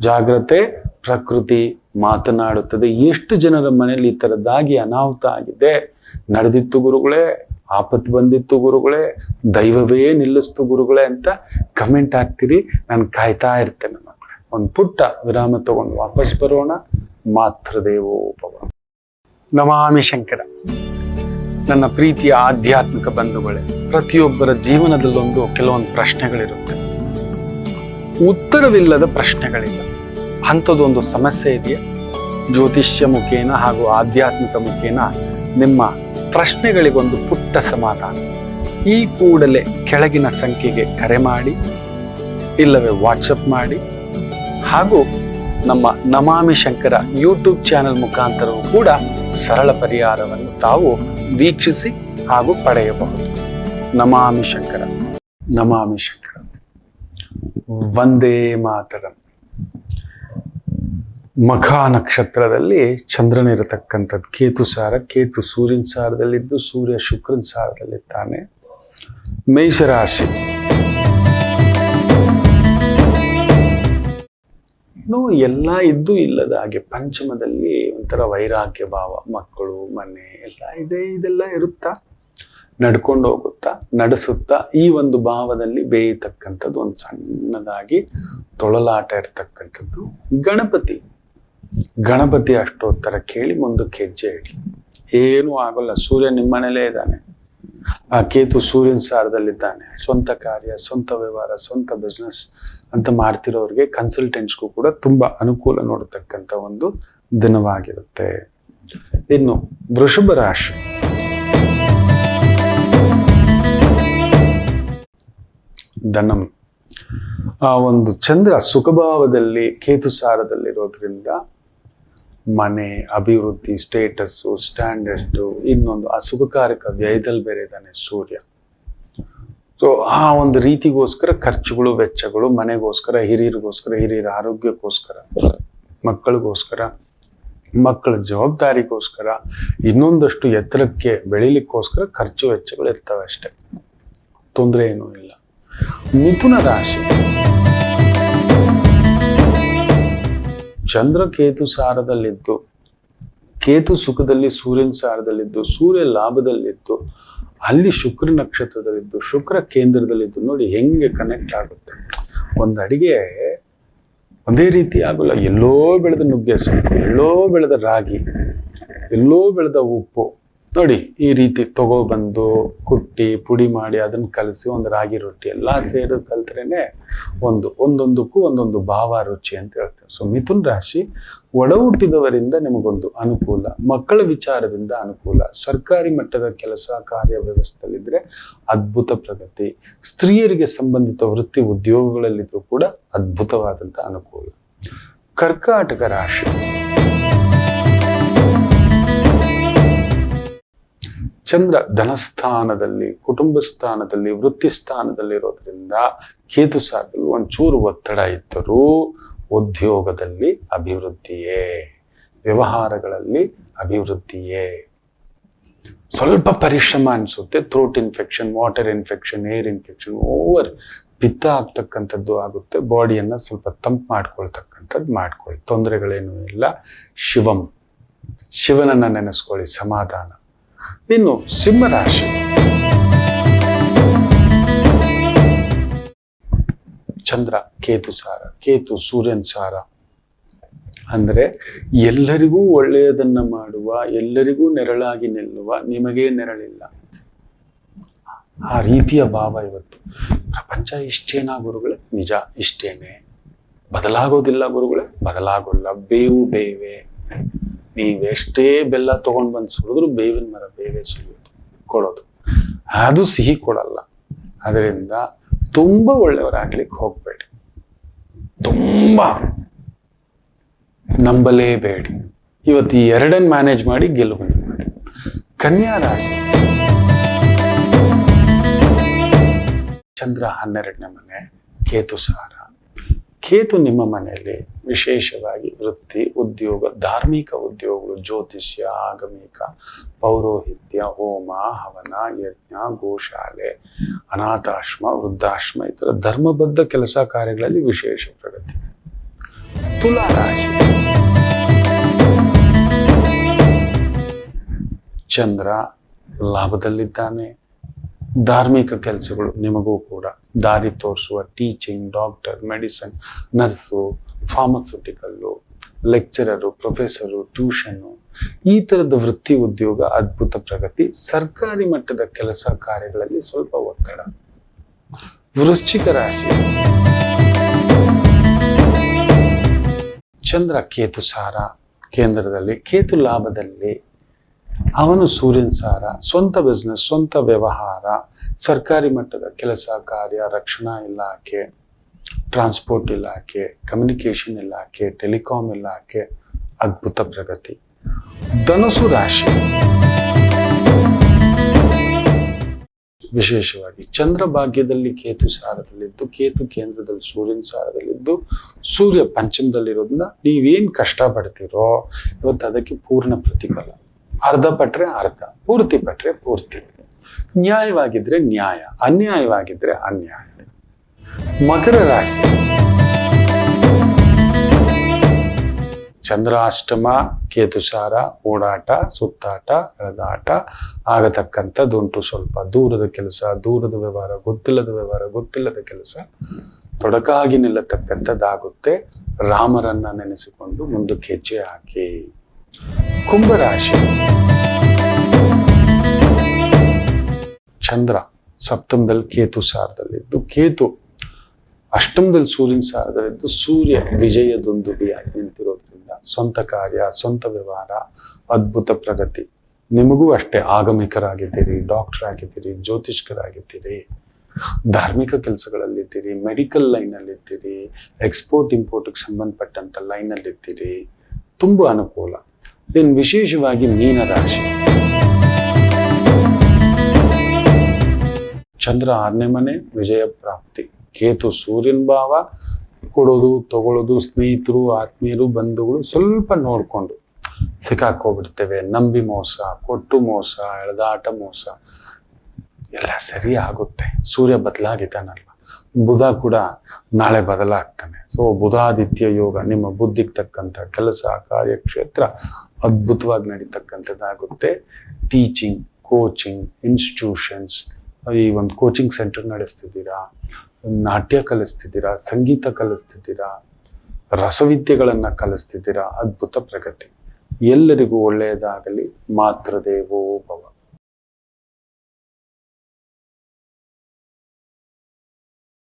ಜಾಗ್ರತೆ. ಪ್ರಕೃತಿ ಮಾತನಾಡುತ್ತದೆ. ಎಷ್ಟು ಜನರ ಮನೆಯಲ್ಲಿ ಈ ಥರದ್ದಾಗಿ ಅನಾಹುತ ಆಗಿದೆ, ನಡೆದಿತ್ತು ಗುರುಗಳೇ, ಆಪತ್ತು ಬಂದಿತ್ತು ಗುರುಗಳೇ, ದೈವವೇ ನಿಲ್ಲಿಸ್ತು ಗುರುಗಳೇ ಅಂತ ಕಮೆಂಟ್ ಹಾಕ್ತೀರಿ. ನಾನು ಕಾಯ್ತಾ ಇರ್ತೇನೆ ಮಕ್ಕಳೇ. ಒಂದು ಪುಟ್ಟ ವಿರಾಮ ತಗೊಂಡು ವಾಪಸ್ ಬರೋಣ. ಮಾತೃದೇವೋಭವ. ನಮಾಮಿ ಶಂಕರ. ನನ್ನ ಪ್ರೀತಿಯ ಆಧ್ಯಾತ್ಮಿಕ ಬಂಧುಗಳೇ, ಪ್ರತಿಯೊಬ್ಬರ ಜೀವನದಲ್ಲೊಂದು ಕೆಲವೊಂದು ಪ್ರಶ್ನೆಗಳಿರುತ್ತೆ, ಉತ್ತರವಿಲ್ಲದ ಪ್ರಶ್ನೆಗಳಿಲ್ಲ. ಅಂಥದ್ದೊಂದು ಸಮಸ್ಯೆ ಇದೆಯಾ? ಜ್ಯೋತಿಷ್ಯ ಮುಖೇನ ಹಾಗೂ ಆಧ್ಯಾತ್ಮಿಕ ಮುಖೇನ ನಿಮ್ಮ ಪ್ರಶ್ನೆಗಳಿಗೊಂದು ಪುಟ್ಟ ಸಮಾಧಾನ. ಈ ಕೂಡಲೇ ಕೆಳಗಿನ ಸಂಖ್ಯೆಗೆ ಕರೆ ಮಾಡಿ, ಇಲ್ಲವೇ ವಾಟ್ಸಪ್ ಮಾಡಿ, ಹಾಗೂ ನಮ್ಮ ನಮಾಮಿ ಶಂಕರ ಯೂಟ್ಯೂಬ್ ಚಾನೆಲ್ ಮುಖಾಂತರವೂ ಕೂಡ ಸರಳ ಪರಿಹಾರವನ್ನು ತಾವು ವೀಕ್ಷಿಸಿ ಹಾಗೂ ಪಡೆಯಬಹುದು. ನಮಾಮಿ ಶಂಕರ. ನಮಾಮಿ ಶಂಕರ. ವಂದೇ ಮಾತರಂ. ಮಖ ನಕ್ಷತ್ರದಲ್ಲಿ ಚಂದ್ರನಿರತಕ್ಕಂಥದ್ದು ಕೇತು ಸಾರ. ಕೇತು ಸೂರ್ಯನ ಸಾರದಲ್ಲಿದ್ದು, ಸೂರ್ಯ ಶುಕ್ರನ ಸಾರದಲ್ಲಿದ್ದಾನೆ. ಮೇಷರಾಶಿ. ಇನ್ನು ಎಲ್ಲ ಇದ್ದು ಇಲ್ಲದ ಹಾಗೆ ಪಂಚಮದಲ್ಲಿ ಒಂಥರ ವೈರಾಗ್ಯ ಭಾವ, ಮಕ್ಕಳು, ಮನೆ ಎಲ್ಲ ಇದೆ, ಇದೆಲ್ಲ ಇರುತ್ತಾ, ನಡ್ಕೊಂಡು ಹೋಗುತ್ತಾ, ನಡೆಸುತ್ತಾ ಈ ಒಂದು ಭಾವದಲ್ಲಿ ಬೇಯತಕ್ಕಂಥದ್ದು ಒಂದು ಸಣ್ಣದಾಗಿ ತೊಳಲಾಟ ಇರ್ತಕ್ಕಂಥದ್ದು ಗಣಪತಿ ಅಷ್ಟೋತ್ತರ ಕೇಳಿ ಮುಂದಕ್ಕೆ ಹೆಜ್ಜೆ ಇಡಿ. ಏನೂ ಆಗೋಲ್ಲ. ಸೂರ್ಯ ನಿಮ್ಮ ಮನೇಲೇ ಇದ್ದಾನೆ, ಆ ಕೇತು ಸೂರ್ಯನ ಸಾರದಲ್ಲಿದ್ದಾನೆ. ಸ್ವಂತ ಕಾರ್ಯ, ಸ್ವಂತ ವ್ಯವಹಾರ, ಸ್ವಂತ ಬಿಸ್ನೆಸ್ ಅಂತ ಮಾಡ್ತಿರೋರಿಗೆ, ಕನ್ಸಲ್ಟೆಂಟ್ಸ್ಗೂ ಕೂಡ ತುಂಬಾ ಅನುಕೂಲ ನೋಡತಕ್ಕಂಥ ಒಂದು ದಿನವಾಗಿರುತ್ತೆ. ಇನ್ನು ವೃಷಭ ರಾಶಿ. ಧನಂ. ಆ ಒಂದು ಚಂದ್ರ ಸುಖಭಾವದಲ್ಲಿ ಕೇತು ಸಾರದಲ್ಲಿರೋದ್ರಿಂದ ಮನೆ, ಅಭಿವೃದ್ಧಿ, ಸ್ಟೇಟಸ್ಸು, ಸ್ಟ್ಯಾಂಡರ್ಡು, ಇನ್ನೊಂದು ಆ ಸುಖಕಾರಕ ವ್ಯಯದಲ್ಲಿ ಬೇರೆ ಇದ್ದಾನೆ ಸೂರ್ಯ. ಸೊ ಆ ಒಂದು ರೀತಿಗೋಸ್ಕರ ಖರ್ಚುಗಳು, ವೆಚ್ಚಗಳು, ಮನೆಗೋಸ್ಕರ, ಹಿರಿಯರಿಗೋಸ್ಕರ, ಹಿರಿಯರ ಆರೋಗ್ಯಕ್ಕೋಸ್ಕರ, ಮಕ್ಕಳಿಗೋಸ್ಕರ, ಮಕ್ಕಳ ಜವಾಬ್ದಾರಿಗೋಸ್ಕರ, ಇನ್ನೊಂದಷ್ಟು ಎತ್ತರಕ್ಕೆ ಬೆಳಿಲಿಕ್ಕೋಸ್ಕರ ಖರ್ಚು ವೆಚ್ಚಗಳು ಇರ್ತವೆ ಅಷ್ಟೇ, ತೊಂದರೆ ಏನೂ ಇಲ್ಲ. ಮಿಥುನ ರಾಶಿ. ಚಂದ್ರ ಕೇತು ಸಾರದಲ್ಲಿದ್ದು, ಕೇತು ಸುಖದಲ್ಲಿ ಸೂರ್ಯನ ಸಾರದಲ್ಲಿದ್ದು, ಸೂರ್ಯ ಲಾಭದಲ್ಲಿದ್ದು, ಅಲ್ಲಿ ಶುಕ್ರ ನಕ್ಷತ್ರದಲ್ಲಿದ್ದು, ಶುಕ್ರ ಕೇಂದ್ರದಲ್ಲಿದ್ದು. ನೋಡಿ ಹೆಂಗೆ ಕನೆಕ್ಟ್ ಆಗುತ್ತೆ. ಒಂದು ಅಡಿಗೆ ಒಂದೇ ರೀತಿ ಆಗೋಲ್ಲ. ಎಲ್ಲೋ ಬೆಳೆದ ನುಗ್ಗೆ ಸೊಪ್ಪು, ಎಲ್ಲೋ ಬೆಳೆದ ರಾಗಿ, ಎಲ್ಲೋ ಬೆಳೆದ ಉಪ್ಪು ನೋಡಿ, ಈ ರೀತಿ ತಗೊಬಂದು ಕುಟ್ಟಿ ಪುಡಿ ಮಾಡಿ ಅದನ್ನ ಕಲಸಿ ಒಂದು ರಾಗಿ ರೊಟ್ಟಿ ಎಲ್ಲ ಸೇರಿ ಕಲ್ತ್ರೇನೆ ಒಂದೊಂದಕ್ಕೂ ಒಂದೊಂದು ಭಾವ ರುಚಿ ಅಂತ ಹೇಳ್ತೇವೆ. ಸೊ ಮಿಥುನ್ ರಾಶಿ, ಒಡ ಹುಟ್ಟಿದವರಿಂದ ನಿಮಗೊಂದು ಅನುಕೂಲ, ಮಕ್ಕಳ ವಿಚಾರದಿಂದ ಅನುಕೂಲ, ಸರ್ಕಾರಿ ಮಟ್ಟದ ಕೆಲಸ ಕಾರ್ಯ ವ್ಯವಸ್ಥೆಯಲ್ಲಿದ್ರೆ ಅದ್ಭುತ ಪ್ರಗತಿ, ಸ್ತ್ರೀಯರಿಗೆ ಸಂಬಂಧಿತ ವೃತ್ತಿ ಉದ್ಯೋಗಗಳಲ್ಲಿದ್ರೂ ಕೂಡ ಅದ್ಭುತವಾದಂಥ ಅನುಕೂಲ. ಕರ್ಕಾಟಕ ರಾಶಿ, ಚಂದ್ರ ಧನಸ್ಥಾನದಲ್ಲಿ, ಕುಟುಂಬ ಸ್ಥಾನದಲ್ಲಿ, ವೃತ್ತಿ ಸ್ಥಾನದಲ್ಲಿರೋದ್ರಿಂದ ಕೇತು ಸಾರದಲ್ಲಿ ಒಂಚೂರು ಒತ್ತಡ ಇದ್ದರೂ ಉದ್ಯೋಗದಲ್ಲಿ ಅಭಿವೃದ್ಧಿಯೇ, ವ್ಯವಹಾರಗಳಲ್ಲಿ ಅಭಿವೃದ್ಧಿಯೇ. ಸ್ವಲ್ಪ ಪರಿಶ್ರಮ ಅನಿಸುತ್ತೆ, throat infection, water infection, air infection, over ಪಿತ್ತ ಆಗ್ತಕ್ಕಂಥದ್ದು ಆಗುತ್ತೆ. ಬಾಡಿಯನ್ನ ಸ್ವಲ್ಪ ತಂಪು ಮಾಡ್ಕೊಳ್ತಕ್ಕಂಥದ್ದು ಮಾಡ್ಕೊಳ್ಳಿ, ತೊಂದರೆಗಳೇನೂ ಇಲ್ಲ. ಶಿವನನ್ನ ನೆನೆಸ್ಕೊಳ್ಳಿ, ಸಮಾಧಾನ. ಇನ್ನು ಸಿಂಹರಾಶಿ, ಚಂದ್ರ ಕೇತು ಸಾರ, ಕೇತು ಸೂರ್ಯನ್ ಸಾರ ಅಂದ್ರೆ ಎಲ್ಲರಿಗೂ ಒಳ್ಳೆಯದನ್ನ ಮಾಡುವ, ಎಲ್ಲರಿಗೂ ನೆರಳಾಗಿ ನಿಲ್ಲುವ, ನಿಮಗೇ ನೆರಳಿಲ್ಲ, ಆ ರೀತಿಯ ಭಾವ ಇವತ್ತು. ಪ್ರಪಂಚ ಇಷ್ಟೇನಾ ಗುರುಗಳೇ? ನಿಜ, ಇಷ್ಟೇನೆ. ಬದಲಾಗೋದಿಲ್ಲ ಗುರುಗಳೇ? ಬದಲಾಗೋಲ್ಲ. ಬೇವು ಬೇವೆ, ನೀವೆಷ್ಟೇ ಬೆಲ್ಲ ತಗೊಂಡ್ ಬಂದು ಸುರಿದ್ರು ಬೇವಿನ ಮರ ಬೇವೇ ಸುರಿಯೋದು, ಕೊಡೋದು, ಅದು ಸಿಹಿ ಕೊಡಲ್ಲ. ಅದರಿಂದ ತುಂಬಾ ಒಳ್ಳೆಯವರಾಗ್ಲಿಕ್ಕೆ ಹೋಗ್ಬೇಡಿ, ತುಂಬಾ ನಂಬಲೇಬೇಡಿ. ಇವತ್ತು ಈ ಎರಡನ್ನು ಮ್ಯಾನೇಜ್ ಮಾಡಿ ಗೆಲುವು ಮಾಡಿ. ಕನ್ಯಾ ರಾಶಿ, ಚಂದ್ರ 12ನೇ ಮನೆ, ಕೇತು ಸಾರ. ಕೇತು ನಿಮ್ಮ ಮನೆಯಲ್ಲಿ ವಿಶೇಷವಾಗಿ ವೃತ್ತಿ ಉದ್ಯೋಗ, ಧಾರ್ಮಿಕ ಉದ್ಯೋಗಗಳು, ಜ್ಯೋತಿಷ್ಯ, ಆಗಮಿಕ, ಪೌರೋಹಿತ್ಯ, ಹೋಮ ಹವನ, ಯಜ್ಞ, ಗೋಶಾಲೆ, ಅನಾಥಾಶ್ರಮ, ವೃದ್ಧಾಶ್ರಮ, ಈ ತರ ಧರ್ಮಬದ್ಧ ಕೆಲಸ ಕಾರ್ಯಗಳಲ್ಲಿ ವಿಶೇಷ ಪ್ರಗತಿ. ತುಲಾ ರಾಶಿ, ಚಂದ್ರ ಲಾಭದಲ್ಲಿದ್ದಾನೆ. ಧಾರ್ಮಿಕ ಕೆಲಸಗಳು ನಿಮಗೂ ಕೂಡ ದಾರಿ ತೋರಿಸುವ, teaching, doctor, medicine, nurse, pharmaceutical, lecturer, professor, tuition, ಈ ತರದ ವೃತ್ತಿ ಉದ್ಯೋಗ ಅದ್ಭುತ ಪ್ರಗತಿ. ಸರ್ಕಾರಿ ಮಟ್ಟದ ಕೆಲಸ ಕಾರ್ಯಗಳಲ್ಲಿ ಸ್ವಲ್ಪ ಒತ್ತಡ. ವೃಶ್ಚಿಕ ರಾಶಿ, ಚಂದ್ರ ಕೇತು ಸಾರ ಕೇಂದ್ರದಲ್ಲಿ, ಕೇತು ಲಾಭದಲ್ಲಿ, ಅವನು ಸೂರ್ಯನ ಸಾರ. ಸ್ವಂತ ಬಿಸ್ನೆಸ್, ಸ್ವಂತ ವ್ಯವಹಾರ, ಸರ್ಕಾರಿ ಮಟ್ಟದ ಕೆಲಸ ಕಾರ್ಯ, ರಕ್ಷಣಾ ಇಲಾಖೆ, ಟ್ರಾನ್ಸ್ಪೋರ್ಟ್ ಇಲಾಖೆ, ಕಮ್ಯುನಿಕೇಶನ್ ಇಲಾಖೆ, ಟೆಲಿಕಾಂ ಇಲಾಖೆ, ಅದ್ಭುತ ಪ್ರಗತಿ. ಧನುಸು ರಾಶಿ, ವಿಶೇಷವಾಗಿ ಚಂದ್ರ ಭಾಗ್ಯದಲ್ಲಿ ಕೇತು ಸಾರದಲ್ಲಿದ್ದು, ಕೇತು ಕೇಂದ್ರದಲ್ಲಿ ಸೂರ್ಯನ ಸಾರದಲ್ಲಿದ್ದು, ಸೂರ್ಯ ಪಂಚಮದಲ್ಲಿರೋದ್ರಿಂದ ನೀವೇನ್ ಕಷ್ಟ ಪಡ್ತೀರೋ ಇವತ್ತು ಅದಕ್ಕೆ ಪೂರ್ಣ ಪ್ರತಿಫಲ. ಅರ್ಧ ಪಟ್ರೆ ಅರ್ಧ, ಪೂರ್ತಿ ಪಟ್ರೆ ಪೂರ್ತಿ. ನ್ಯಾಯವಾಗಿದ್ರೆ ನ್ಯಾಯ, ಅನ್ಯಾಯವಾಗಿದ್ರೆ ಅನ್ಯಾಯ. ಮಕರ ರಾಶಿ, ಚಂದ್ರ ಅಷ್ಟಮ, ಕೇತುಸಾರ, ಓಡಾಟ, ಸುತ್ತಾಟ, ಎಳೆದಾಟ ಆಗತಕ್ಕಂಥದ್ದುಂಟು. ಸ್ವಲ್ಪ ದೂರದ ಕೆಲಸ, ದೂರದ ವ್ಯವಹಾರ, ಗೊತ್ತಿಲ್ಲದ ವ್ಯವಹಾರ, ಗೊತ್ತಿಲ್ಲದ ಕೆಲಸ ತೊಡಕಾಗಿ ನಿಲ್ಲತಕ್ಕಂಥದ್ದಾಗುತ್ತೆ. ರಾಮರನ್ನ ನೆನೆಸಿಕೊಂಡು ಮುಂದಕ್ಕೆ ಹೆಜ್ಜೆ ಹಾಕಿ. ಕುಂಭರಾಶಿ, ಚಂದ್ರ ಸಪ್ತಮದಲ್ಲಿ ಕೇತು ಸಾರದಲ್ಲಿದ್ದು, ಕೇತು ಅಷ್ಟಮದಲ್ಲಿ ಸೂರ್ಯನ ಸಾರದಲ್ಲಿದ್ದು, ಸೂರ್ಯ ವಿಜಯದೊಂದುಬಿಯಾಗಿ ನಿಂತಿರೋದ್ರಿಂದ ಸ್ವಂತ ಕಾರ್ಯ, ಸ್ವಂತ ವ್ಯವಹಾರ, ಅದ್ಭುತ ಪ್ರಗತಿ. ನಿಮಗೂ ಅಷ್ಟೇ, ಆಗಮಿಕರಾಗಿದ್ದೀರಿ, ಡಾಕ್ಟರ್ ಆಗಿದ್ದೀರಿ, ಜ್ಯೋತಿಷ್ಕರಾಗಿದ್ದೀರಿ, ಧಾರ್ಮಿಕ ಕೆಲಸಗಳಲ್ಲಿದ್ದೀರಿ, ಮೆಡಿಕಲ್ ಲೈನಲ್ಲಿದ್ದೀರಿ, ಎಕ್ಸ್ಪೋರ್ಟ್ ಇಂಪೋರ್ಟ್ಗೆ ಸಂಬಂಧಪಟ್ಟಂತ ಲೈನಲ್ಲಿದ್ದೀರಿ, ತುಂಬಾ ಅನುಕೂಲ. ಇನ್ನು ವಿಶೇಷವಾಗಿ ಮೀನರಾಶಿ, ಚಂದ್ರ 6ನೇ ಮನೆ, ವಿಜಯ ಪ್ರಾಪ್ತಿ. ಕೇತು ಸೂರ್ಯನ ಭಾವ, ಕೊಡೋದು ತಗೊಳ್ಳೋದು, ಸ್ನೇಹಿತರು, ಆತ್ಮೀಯರು, ಬಂಧುಗಳು ಸ್ವಲ್ಪ ನೋಡ್ಕೊಂಡು ಸಿಕ್ಕಾಕೋಗ್ಬಿಡ್ತೇವೆ. ನಂಬಿ ಮೋಸ, ಕೊಟ್ಟು ಮೋಸ, ಎಳೆದಾಟ ಮೋಸ ಎಲ್ಲ ಸರಿ ಆಗುತ್ತೆ. ಸೂರ್ಯ ಬದಲಾಗಿದ್ದಾನಲ್ವ, ಬುಧ ಕೂಡ ನಾಳೆ ಬದಲಾಗ್ತಾನೆ. ಸೊ ಬುಧಾದಿತ್ಯ ಯೋಗ ನಿಮ್ಮ ಬುದ್ಧಿಗೆ ತಕ್ಕಂಥ ಕೆಲಸ ಕಾರ್ಯಕ್ಷೇತ್ರ ಅದ್ಭುತವಾಗಿ ನಡೀತಕ್ಕಂಥದ್ದಾಗುತ್ತೆ. ಟೀಚಿಂಗ್, ಕೋಚಿಂಗ್, ಇನ್ಸ್ಟಿಟ್ಯೂಷನ್ಸ್, ಈ ಒಂದು ಕೋಚಿಂಗ್ ಸೆಂಟರ್ ನಡೆಸ್ತಿದ್ದೀರಾ, ನಾಟ್ಯ ಕಲಿಸ್ತಿದ್ದೀರಾ, ಸಂಗೀತ ಕಲಿಸ್ತಿದ್ದೀರಾ, ರಸವಿದ್ಯೆಗಳನ್ನ ಕಲಿಸ್ತಿದ್ದೀರಾ. ಅದ್ಭುತ ಪ್ರಗತಿ. ಎಲ್ಲರಿಗೂ ಒಳ್ಳೆಯದಾಗಲಿ. ಮಾತೃದೇವೋ ಭವ.